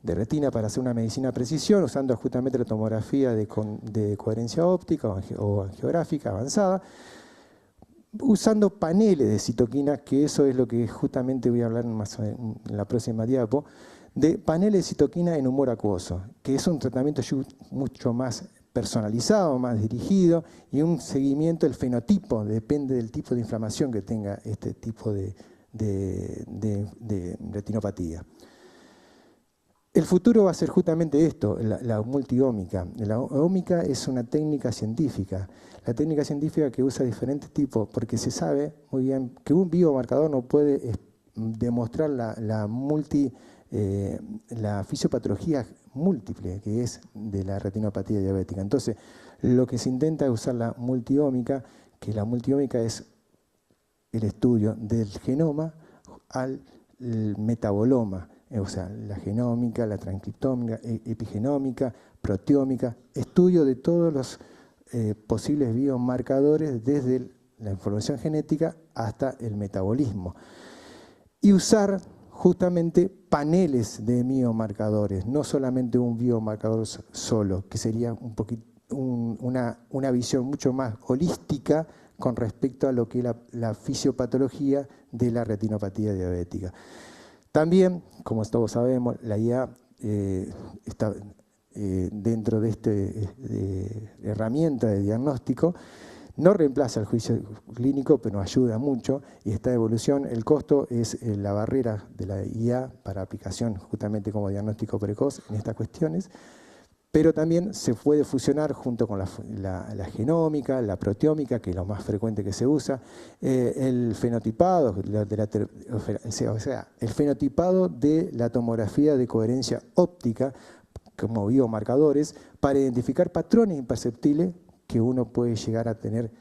de retina para hacer una medicina de precisión, usando justamente la tomografía de coherencia óptica o angiográfica avanzada, usando paneles de citoquina, que eso es lo que justamente voy a hablar más en la próxima diapo, de paneles de citoquina en humor acuoso, que es un tratamiento mucho más personalizado, más dirigido, y un seguimiento del fenotipo, depende del tipo de inflamación que tenga este tipo de retinopatía. El futuro va a ser justamente esto, la multiómica. La ómica es una técnica científica. La técnica científica que usa diferentes tipos, porque se sabe muy bien que un biomarcador no puede demostrar la fisiopatología múltiple que es de la retinopatía diabética. Entonces, lo que se intenta es usar la multiómica, que la multiómica es el estudio del genoma al metaboloma. O sea, la genómica, la transcriptómica, epigenómica, proteómica, estudio de todos los posibles biomarcadores desde la información genética hasta el metabolismo. Y usar justamente paneles de biomarcadores, no solamente un biomarcador solo, que sería una visión mucho más holística con respecto a lo que es la fisiopatología de la retinopatía diabética. También, como todos sabemos, la IA está dentro de esta herramienta de diagnóstico, no reemplaza el juicio clínico, pero nos ayuda mucho y está en evolución. El costo es la barrera de la IA para aplicación justamente como diagnóstico precoz en estas cuestiones, pero también se puede fusionar junto con la genómica, la proteómica, que es lo más frecuente que se usa, el fenotipado, el fenotipado de la tomografía de coherencia óptica como biomarcadores para identificar patrones imperceptibles que uno puede llegar a tener,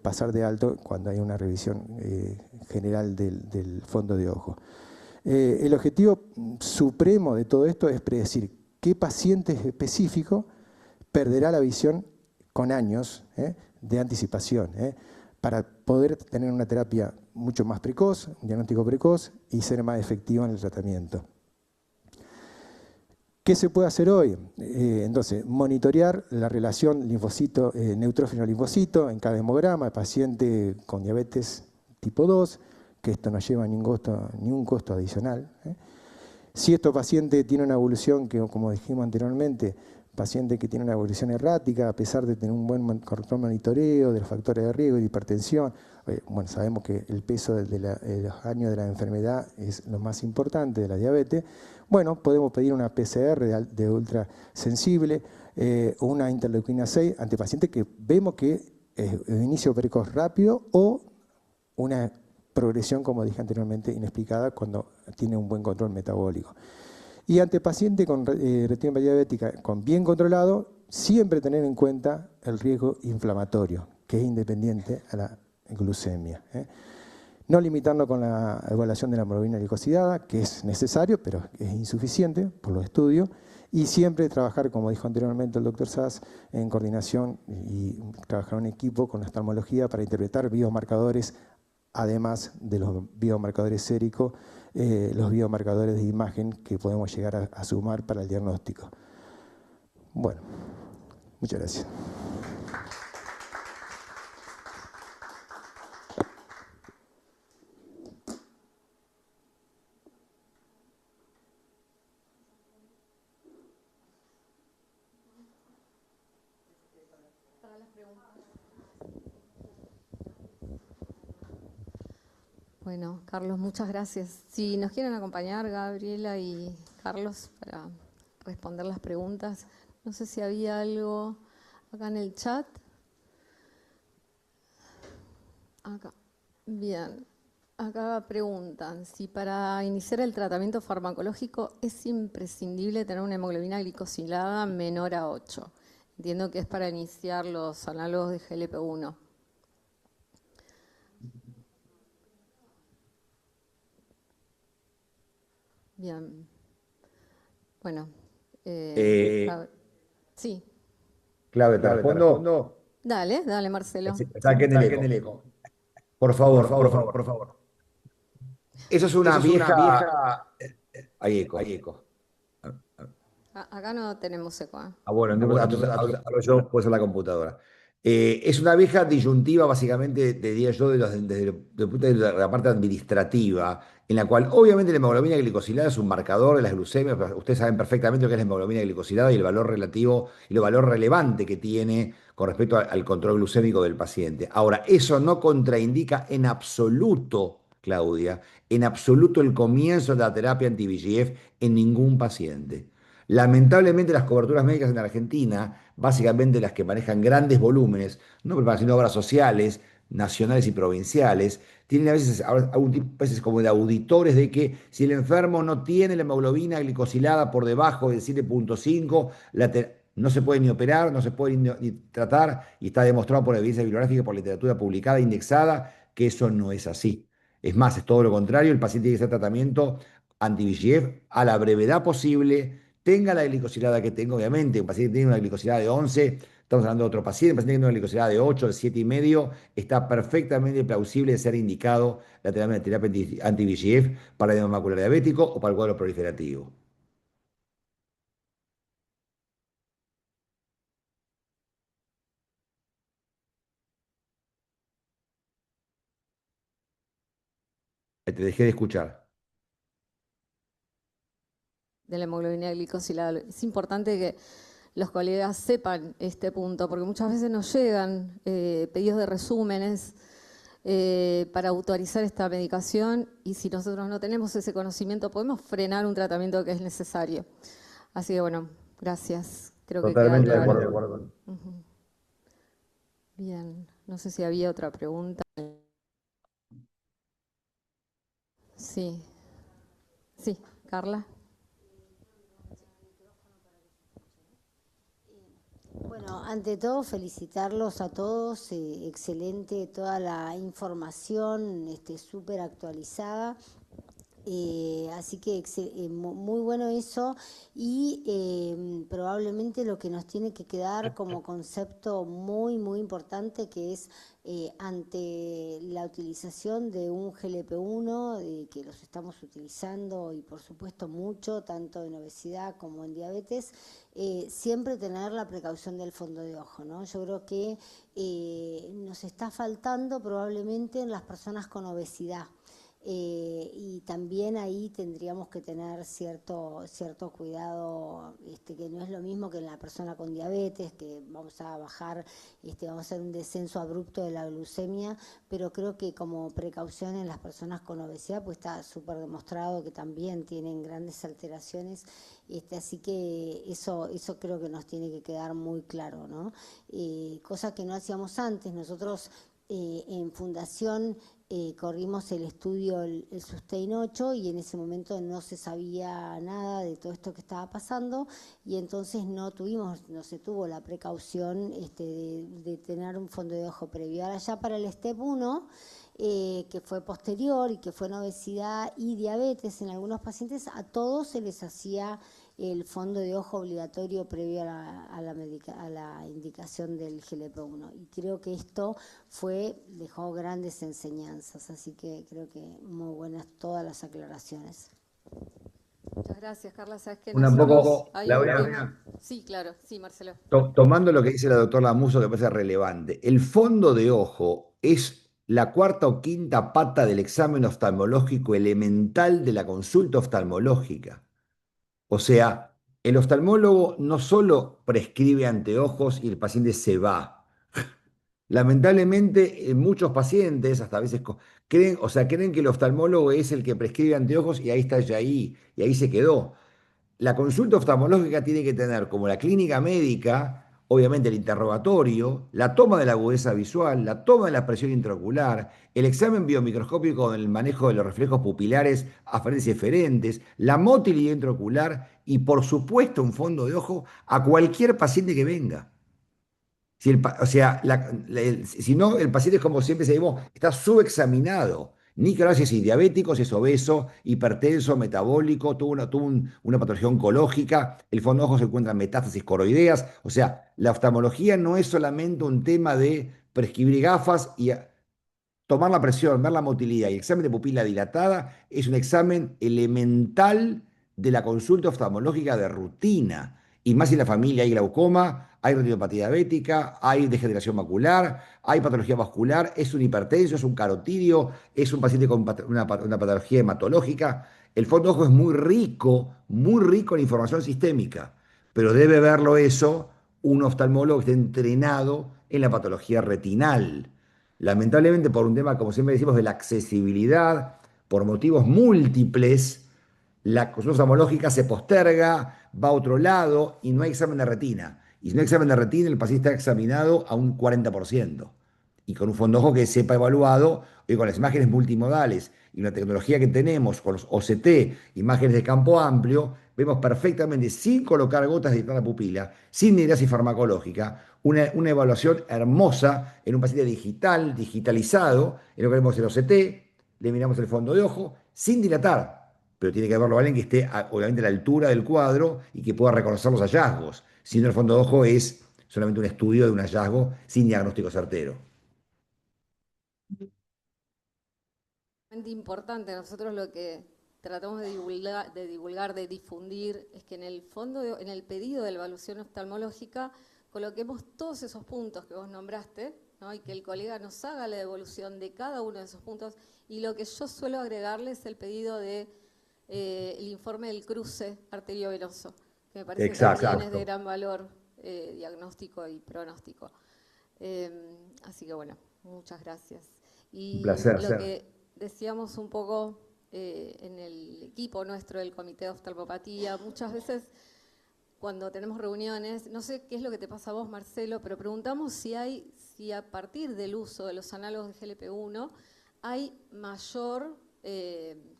pasar de alto cuando hay una revisión general del fondo de ojo. El objetivo supremo de todo esto es predecir qué paciente específico perderá la visión con años de anticipación, para poder tener una terapia mucho más precoz, un diagnóstico precoz y ser más efectivo en el tratamiento. ¿Qué se puede hacer hoy? Entonces, monitorear la relación neutrófilo-linfocito en cada hemograma de paciente con diabetes tipo 2, que esto no lleva ningún costo adicional. Si este paciente tiene una evolución que, como dijimos anteriormente, paciente que tiene una evolución errática, a pesar de tener un buen control monitoreo de los factores de riesgo y de hipertensión, bueno, sabemos que el peso de los años de la enfermedad es lo más importante de la diabetes. Bueno, podemos pedir una PCR de ultrasensible o una interleuquina 6 ante pacientes que vemos que es un inicio precoz rápido o una progresión, como dije anteriormente, inexplicada cuando tiene un buen control metabólico. Y ante paciente con retinopatía diabética con bien controlado, siempre tener en cuenta el riesgo inflamatorio, que es independiente a la glucemia. No limitarnos con la evaluación de la hemoglobina glicosilada, que es necesario, pero es insuficiente por los estudios, y siempre trabajar, como dijo anteriormente el doctor Sass, en coordinación y trabajar en equipo con la oftalmología para interpretar biomarcadores, además de los biomarcadores séricos, los biomarcadores de imagen que podemos llegar a sumar para el diagnóstico. Bueno, muchas gracias. Bueno, Carlos, muchas gracias. Si nos quieren acompañar, Gabriela y Carlos, para responder las preguntas. No sé si había algo acá en el chat. Acá. Bien. Acá preguntan si para iniciar el tratamiento farmacológico es imprescindible tener una hemoglobina glicosilada menor a 8. Entiendo que es para iniciar los análogos de GLP-1. Bien. Bueno. Sí. Clave, te respondo. Dale, dale, Marcelo. Saquen el eco. Por favor. Eso es una vieja... Hay eco. Acá no tenemos eco. Bueno, entonces hablo yo, puede ser la computadora. Es una vieja disyuntiva, básicamente, diría yo, desde el punto de la parte administrativa, en la cual obviamente la hemoglobina glicosilada es un marcador de las glucemias. Ustedes saben perfectamente lo que es la hemoglobina glicosilada y el valor relativo y el valor relevante que tiene con respecto al control glucémico del paciente. Ahora, eso no contraindica en absoluto, Claudia, en absoluto el comienzo de la terapia anti-VEGF en ningún paciente. Lamentablemente las coberturas médicas en Argentina, básicamente las que manejan grandes volúmenes, no preparación de obras sociales, nacionales y provinciales, tienen a veces como de auditores de que si el enfermo no tiene la hemoglobina glicosilada por debajo de 7,5, no se puede ni operar, no se puede ni tratar, y está demostrado por evidencia bibliográfica, por literatura publicada, indexada, que eso no es así. Es más, es todo lo contrario, el paciente tiene que hacer tratamiento anti-VEGF a la brevedad posible, tenga la glicosilada que tenga, obviamente. Un paciente que tiene una glicosilada de 11, estamos hablando de otro paciente. Un paciente que tiene una glicosilada de 8, de 7,5, está perfectamente plausible de ser indicado la terapia anti-VEGF para el edema macular diabético o para el cuadro proliferativo. Te dejé de escuchar. De la hemoglobina glicosilada. Es importante que los colegas sepan este punto, porque muchas veces nos llegan pedidos de resúmenes para autorizar esta medicación y si nosotros no tenemos ese conocimiento podemos frenar un tratamiento que es necesario. Así que bueno, gracias. Creo Totalmente que de acuerdo. Bien, no sé si había otra pregunta. Sí, Carla. Bueno, ante todo felicitarlos a todos, excelente toda la información, súper actualizada. Así que muy bueno eso y probablemente lo que nos tiene que quedar como concepto muy importante que es ante la utilización de un GLP-1 que los estamos utilizando y por supuesto mucho tanto en obesidad como en diabetes, siempre tener la precaución del fondo de ojo, ¿no? Yo creo que nos está faltando probablemente en las personas con obesidad. Y también ahí tendríamos que tener cierto cuidado, que no es lo mismo que en la persona con diabetes, que vamos a bajar, vamos a hacer un descenso abrupto de la glucemia, pero creo que como precaución en las personas con obesidad, pues está súper demostrado que también tienen grandes alteraciones, así que eso creo que nos tiene que quedar muy claro, ¿no? Cosa que no hacíamos antes. Nosotros en Fundación corrimos el estudio, el Sustain 8, y en ese momento no se sabía nada de todo esto que estaba pasando, y entonces no se tuvo la precaución de tener un fondo de ojo previo. Ahora ya para el STEP 1, que fue posterior y que fue en obesidad y diabetes en algunos pacientes, a todos se les hacía el fondo de ojo obligatorio previo a la indicación del GLP-1. Y creo que esto dejó grandes enseñanzas, así que creo que muy buenas todas las aclaraciones. Muchas gracias, Carla. Sabes que Un poco, hay un Laura, tema. Sí, claro, sí, Marcelo. tomando lo que dice la doctora Lamuso, que me parece relevante, el fondo de ojo es la cuarta o quinta pata del examen oftalmológico elemental de la consulta oftalmológica. O sea, el oftalmólogo no solo prescribe anteojos y el paciente se va. Lamentablemente, muchos pacientes, hasta a veces creen que el oftalmólogo es el que prescribe anteojos y ahí está ya ahí, y ahí se quedó. La consulta oftalmológica tiene que tener como la clínica médica, obviamente el interrogatorio, la toma de la agudeza visual, la toma de la presión intraocular, el examen biomicroscópico con el manejo de los reflejos pupilares aferentes y eferentes, la motilidad intraocular y por supuesto un fondo de ojo a cualquier paciente que venga. O sea, si no, el paciente, como siempre decimos, está subexaminado. Ni que si es diabético, si es obeso, hipertenso, metabólico, tuvo una patología oncológica, el fondo de ojo se encuentra en metástasis coroideas. O sea, la oftalmología no es solamente un tema de prescribir gafas y tomar la presión, ver la motilidad y el examen de pupila dilatada es un examen elemental de la consulta oftalmológica de rutina. Y más si en la familia hay glaucoma, hay retinopatía diabética, hay degeneración macular, hay patología vascular, es un hipertenso, es un carotidio, es un paciente con una patología hematológica. El fondo de ojo es muy rico en información sistémica, pero debe verlo eso un oftalmólogo que esté entrenado en la patología retinal. Lamentablemente, por un tema, como siempre decimos, de la accesibilidad, por motivos múltiples, la consulta oftalmológica se posterga, va a otro lado y no hay examen de retina. Y si no hay examen de retina, el paciente está examinado a un 40%. Y con un fondo de ojo que sepa evaluado, y con las imágenes multimodales y la tecnología que tenemos con los OCT, imágenes de campo amplio, vemos perfectamente, sin colocar gotas de la pupila, sin hidrasis farmacológica, una evaluación hermosa en un paciente digitalizado, en lo que vemos el OCT, le miramos el fondo de ojo, sin dilatar, pero tiene que verlo alguien que esté obviamente a la altura del cuadro y que pueda reconocer los hallazgos. Si no, el fondo de ojo es solamente un estudio de un hallazgo sin diagnóstico certero. Importante, nosotros lo que tratamos de difundir, es que en el fondo, en el pedido de la evaluación oftalmológica, coloquemos todos esos puntos que vos nombraste, ¿no? Y que el colega nos haga la devolución de cada uno de esos puntos. Y lo que yo suelo agregarle es el pedido de el informe del cruce arteriovenoso, que me parece que también es de gran valor diagnóstico y pronóstico. Así que bueno, muchas gracias. Y Un placer. lo que decíamos un poco en el equipo nuestro del Comité de Oftalmopatía, muchas veces cuando tenemos reuniones, no sé qué es lo que te pasa a vos, Marcelo, pero preguntamos si a partir del uso de los análogos de GLP-1 hay mayor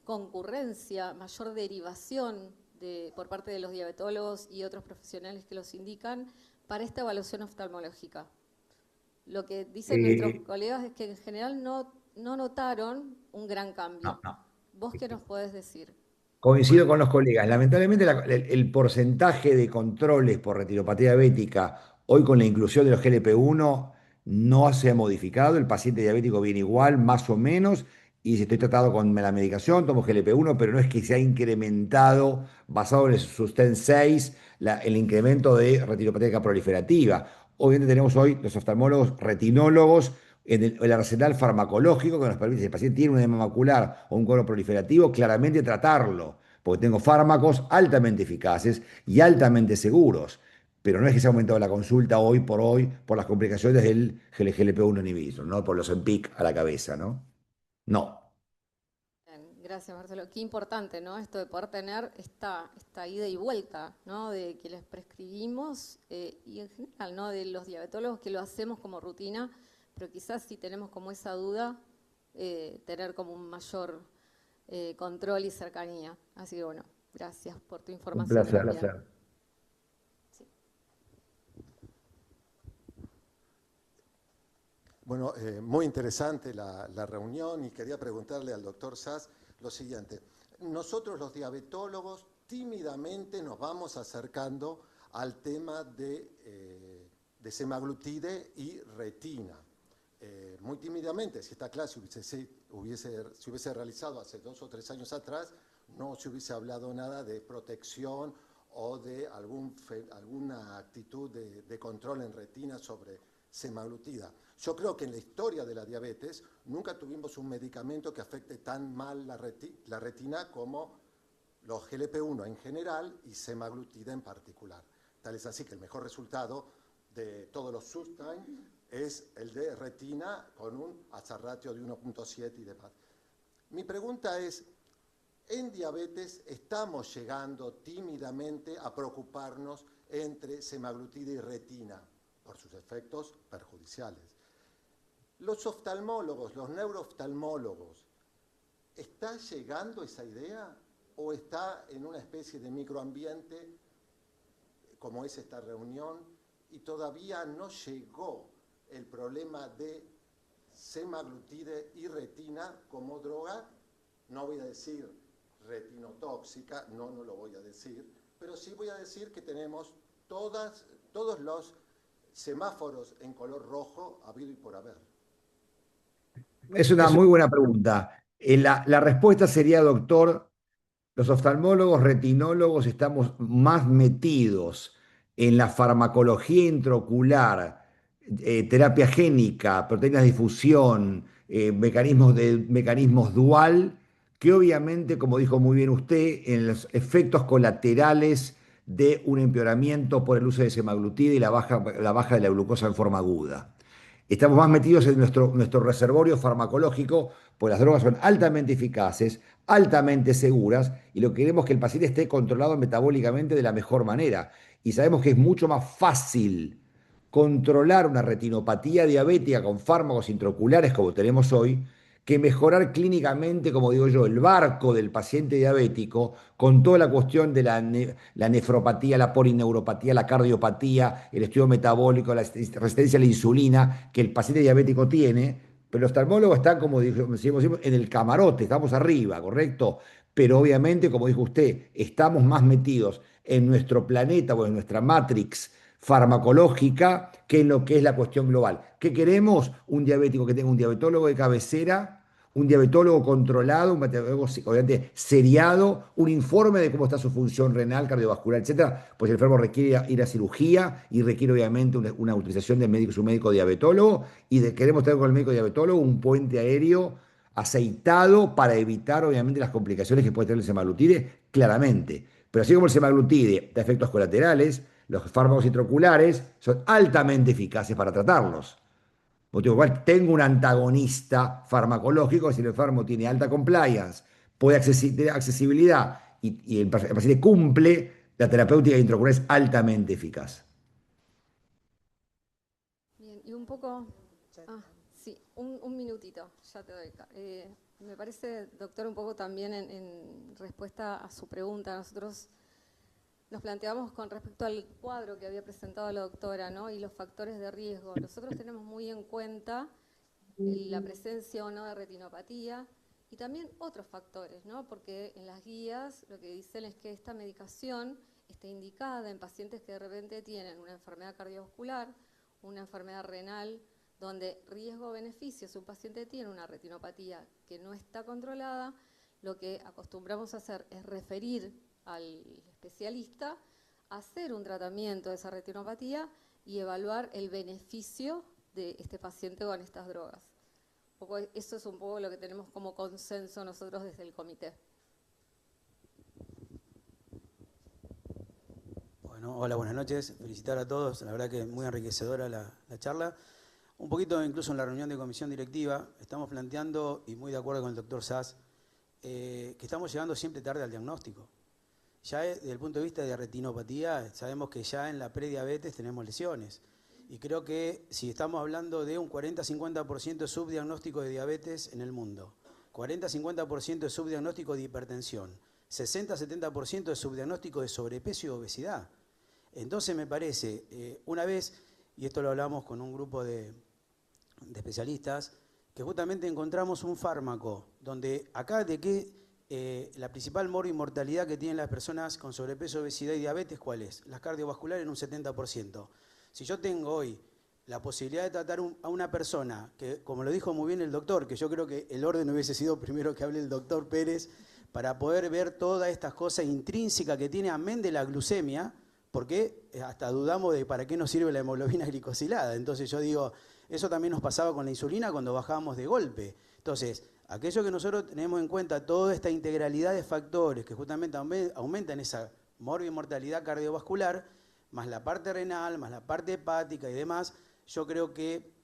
concurrencia, mayor derivación por parte de los diabetólogos y otros profesionales que los indican para esta evaluación oftalmológica. Lo que dicen nuestros colegas es que en general no notaron un gran cambio. No. ¿Vos qué nos podés decir? Coincido con los colegas. Lamentablemente, el porcentaje de controles por retinopatía diabética, hoy con la inclusión de los GLP-1, no se ha modificado. El paciente diabético viene igual, más o menos, y si estoy tratado con la medicación, tomo GLP-1, pero no es que se ha incrementado, basado en el Sustain 6, el incremento de retinopatía proliferativa. Obviamente tenemos hoy los oftalmólogos retinólogos en el arsenal farmacológico que nos permite, si el paciente tiene un edema macular o un cono proliferativo, claramente tratarlo, porque tengo fármacos altamente eficaces y altamente seguros. Pero no es que se ha aumentado la consulta hoy por las complicaciones del GLP-1 inhibidor, ¿no? Por los EMPIC a la cabeza, ¿no? No. Gracias, Marcelo. Qué importante, ¿no? Esto de poder tener esta ida y vuelta, ¿no? De que les prescribimos y en general, ¿no? De los diabetólogos que lo hacemos como rutina, pero quizás si tenemos como esa duda, tener como un mayor control y cercanía. Así que bueno, gracias por tu información. Un placer, también. placer. Sí. Bueno, muy interesante la reunión y quería preguntarle al doctor Sass lo siguiente. Nosotros los diabetólogos tímidamente nos vamos acercando al tema de semaglutide y retina. Muy tímidamente, si está claro, si hubiese realizado hace 2 o 3 años atrás, no se hubiese hablado nada de protección o de alguna actitud de control en retina sobre semaglutida. Yo creo que en la historia de la diabetes nunca tuvimos un medicamento que afecte tan mal la retina como los GLP-1 en general y semaglutida en particular. Tal es así que el mejor resultado de todos los Sustatin es el de retina con un hazard ratio de 1.7 y demás. Mi pregunta es, en diabetes estamos llegando tímidamente a preocuparnos entre semaglutida y retina por sus efectos perjudiciales. Los oftalmólogos, los neurooftalmólogos, ¿está llegando esa idea o está en una especie de microambiente como es esta reunión y todavía no llegó el problema de semaglutide y retina como droga? No voy a decir retinotóxica, no lo voy a decir, pero sí voy a decir que tenemos todos los semáforos en color rojo habido y por haber. Es una muy buena pregunta. La respuesta sería, doctor, los oftalmólogos, retinólogos estamos más metidos en la farmacología intraocular, terapia génica, proteínas de difusión, mecanismos dual, que obviamente, como dijo muy bien usted, en los efectos colaterales de un empeoramiento por el uso de semaglutida y la baja de la glucosa en forma aguda. Estamos más metidos en nuestro reservorio farmacológico, pues las drogas son altamente eficaces, altamente seguras, y lo que queremos es que el paciente esté controlado metabólicamente de la mejor manera. Y sabemos que es mucho más fácil controlar una retinopatía diabética con fármacos intraoculares como tenemos hoy, que mejorar clínicamente, como digo yo, el barco del paciente diabético con toda la cuestión de la nefropatía, la polineuropatía, la cardiopatía, el estudio metabólico, la resistencia a la insulina que el paciente diabético tiene. Pero los oftalmólogos están, como decimos, en el camarote, estamos arriba, ¿correcto? Pero obviamente, como dijo usted, estamos más metidos en nuestro planeta o en nuestra matrix farmacológica que en lo que es la cuestión global. ¿Qué queremos? Un diabético que tenga un diabetólogo de cabecera, un diabetólogo controlado, un diabetólogo obviamente seriado, un informe de cómo está su función renal, cardiovascular, etcétera, pues el enfermo requiere ir a cirugía y requiere obviamente una autorización del médico, su médico diabetólogo, y queremos tener con el médico diabetólogo un puente aéreo aceitado para evitar obviamente las complicaciones que puede tener el semaglutide, claramente. Pero así como el semaglutide da efectos colaterales, los fármacos intraoculares son altamente eficaces para tratarlos. Motivo por el cual tengo un antagonista farmacológico, si el enfermo tiene alta compliance, puede tener accesibilidad y el paciente cumple, la terapéutica intraocular es altamente eficaz. Bien, y un poco... sí, un minutito, ya te doy. Me parece, doctor, un poco también en respuesta a su pregunta, nosotros nos planteamos con respecto al cuadro que había presentado la doctora, ¿no? Y los factores de riesgo. Nosotros tenemos muy en cuenta la presencia o no de retinopatía y también otros factores, ¿no? Porque en las guías lo que dicen es que esta medicación está indicada en pacientes que de repente tienen una enfermedad cardiovascular, una enfermedad renal, donde riesgo-beneficio, si un paciente tiene una retinopatía que no está controlada, lo que acostumbramos a hacer es referir al especialista, hacer un tratamiento de esa retinopatía y evaluar el beneficio de este paciente con estas drogas. Eso es un poco lo que tenemos como consenso nosotros desde el comité. Bueno, hola, buenas noches. Felicitar a todos, la verdad que es muy enriquecedora la charla. Un poquito incluso en la reunión de comisión directiva estamos planteando, y muy de acuerdo con el doctor Sass, que estamos llegando siempre tarde al diagnóstico. Ya desde el punto de vista de retinopatía, sabemos que ya en la prediabetes tenemos lesiones. Y creo que si estamos hablando de un 40-50% de subdiagnóstico de diabetes en el mundo, 40-50% de subdiagnóstico de hipertensión, 60-70% de subdiagnóstico de sobrepeso y obesidad. Entonces me parece, una vez, y esto lo hablamos con un grupo de especialistas, que justamente encontramos un fármaco donde acá de que la principal mortalidad que tienen las personas con sobrepeso, obesidad y diabetes, ¿cuál es? Las cardiovasculares en un 70%. Si yo tengo hoy la posibilidad de tratar a una persona, que como lo dijo muy bien el doctor, que yo creo que el orden hubiese sido primero que hable el doctor Pérez, para poder ver todas estas cosas intrínsecas que tiene, amén de la glucemia, porque hasta dudamos de para qué nos sirve la hemoglobina glicosilada. Entonces yo digo, eso también nos pasaba con la insulina cuando bajábamos de golpe. Entonces, aquello que nosotros tenemos en cuenta, toda esta integralidad de factores que justamente aumentan esa mortalidad cardiovascular, más la parte renal, más la parte hepática y demás, yo creo que,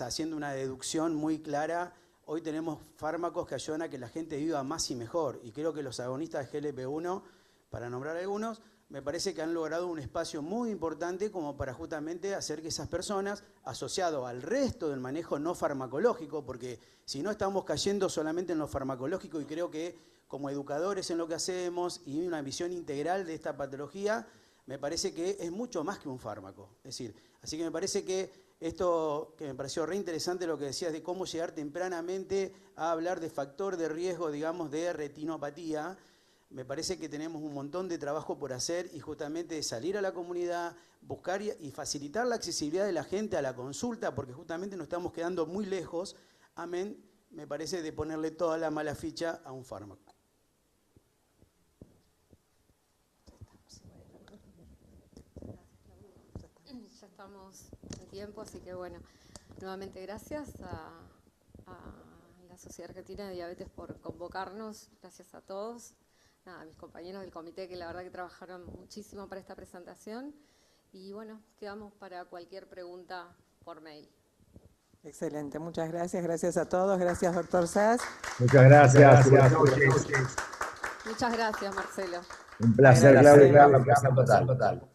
haciendo una deducción muy clara, hoy tenemos fármacos que ayudan a que la gente viva más y mejor. Y creo que los agonistas de GLP-1, para nombrar algunos, me parece que han logrado un espacio muy importante como para justamente hacer que esas personas, asociado al resto del manejo no farmacológico, porque si no estamos cayendo solamente en lo farmacológico, y creo que como educadores en lo que hacemos y una visión integral de esta patología, me parece que es mucho más que un fármaco. Es decir, así que me parece que esto, que me pareció re interesante lo que decías de cómo llegar tempranamente a hablar de factor de riesgo, digamos, de retinopatía. Me parece que tenemos un montón de trabajo por hacer y justamente salir a la comunidad, buscar y facilitar la accesibilidad de la gente a la consulta, porque justamente nos estamos quedando muy lejos, amén, me parece, de ponerle toda la mala ficha a un fármaco. Ya estamos en tiempo, así que bueno, nuevamente gracias a la Sociedad Argentina de Diabetes por convocarnos, gracias a todos. Nada, a mis compañeros del comité que la verdad que trabajaron muchísimo para esta presentación y bueno, quedamos para cualquier pregunta por mail. Excelente, muchas gracias. Gracias a todos. Gracias, doctor Sass. Muchas gracias. Muchas gracias, Marcelo. Un placer, Claudia. Un placer total.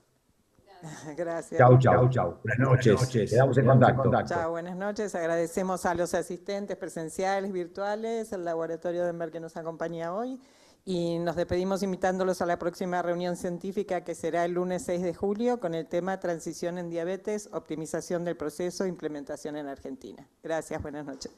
Gracias. Chau. Buenas noches. Quedamos en contacto. Chao, buenas noches. Agradecemos a los asistentes presenciales, virtuales, el laboratorio de Enver que nos acompaña hoy. Y nos despedimos invitándolos a la próxima reunión científica que será el lunes 6 de julio con el tema Transición en Diabetes, Optimización del Proceso e Implementación en Argentina. Gracias, buenas noches.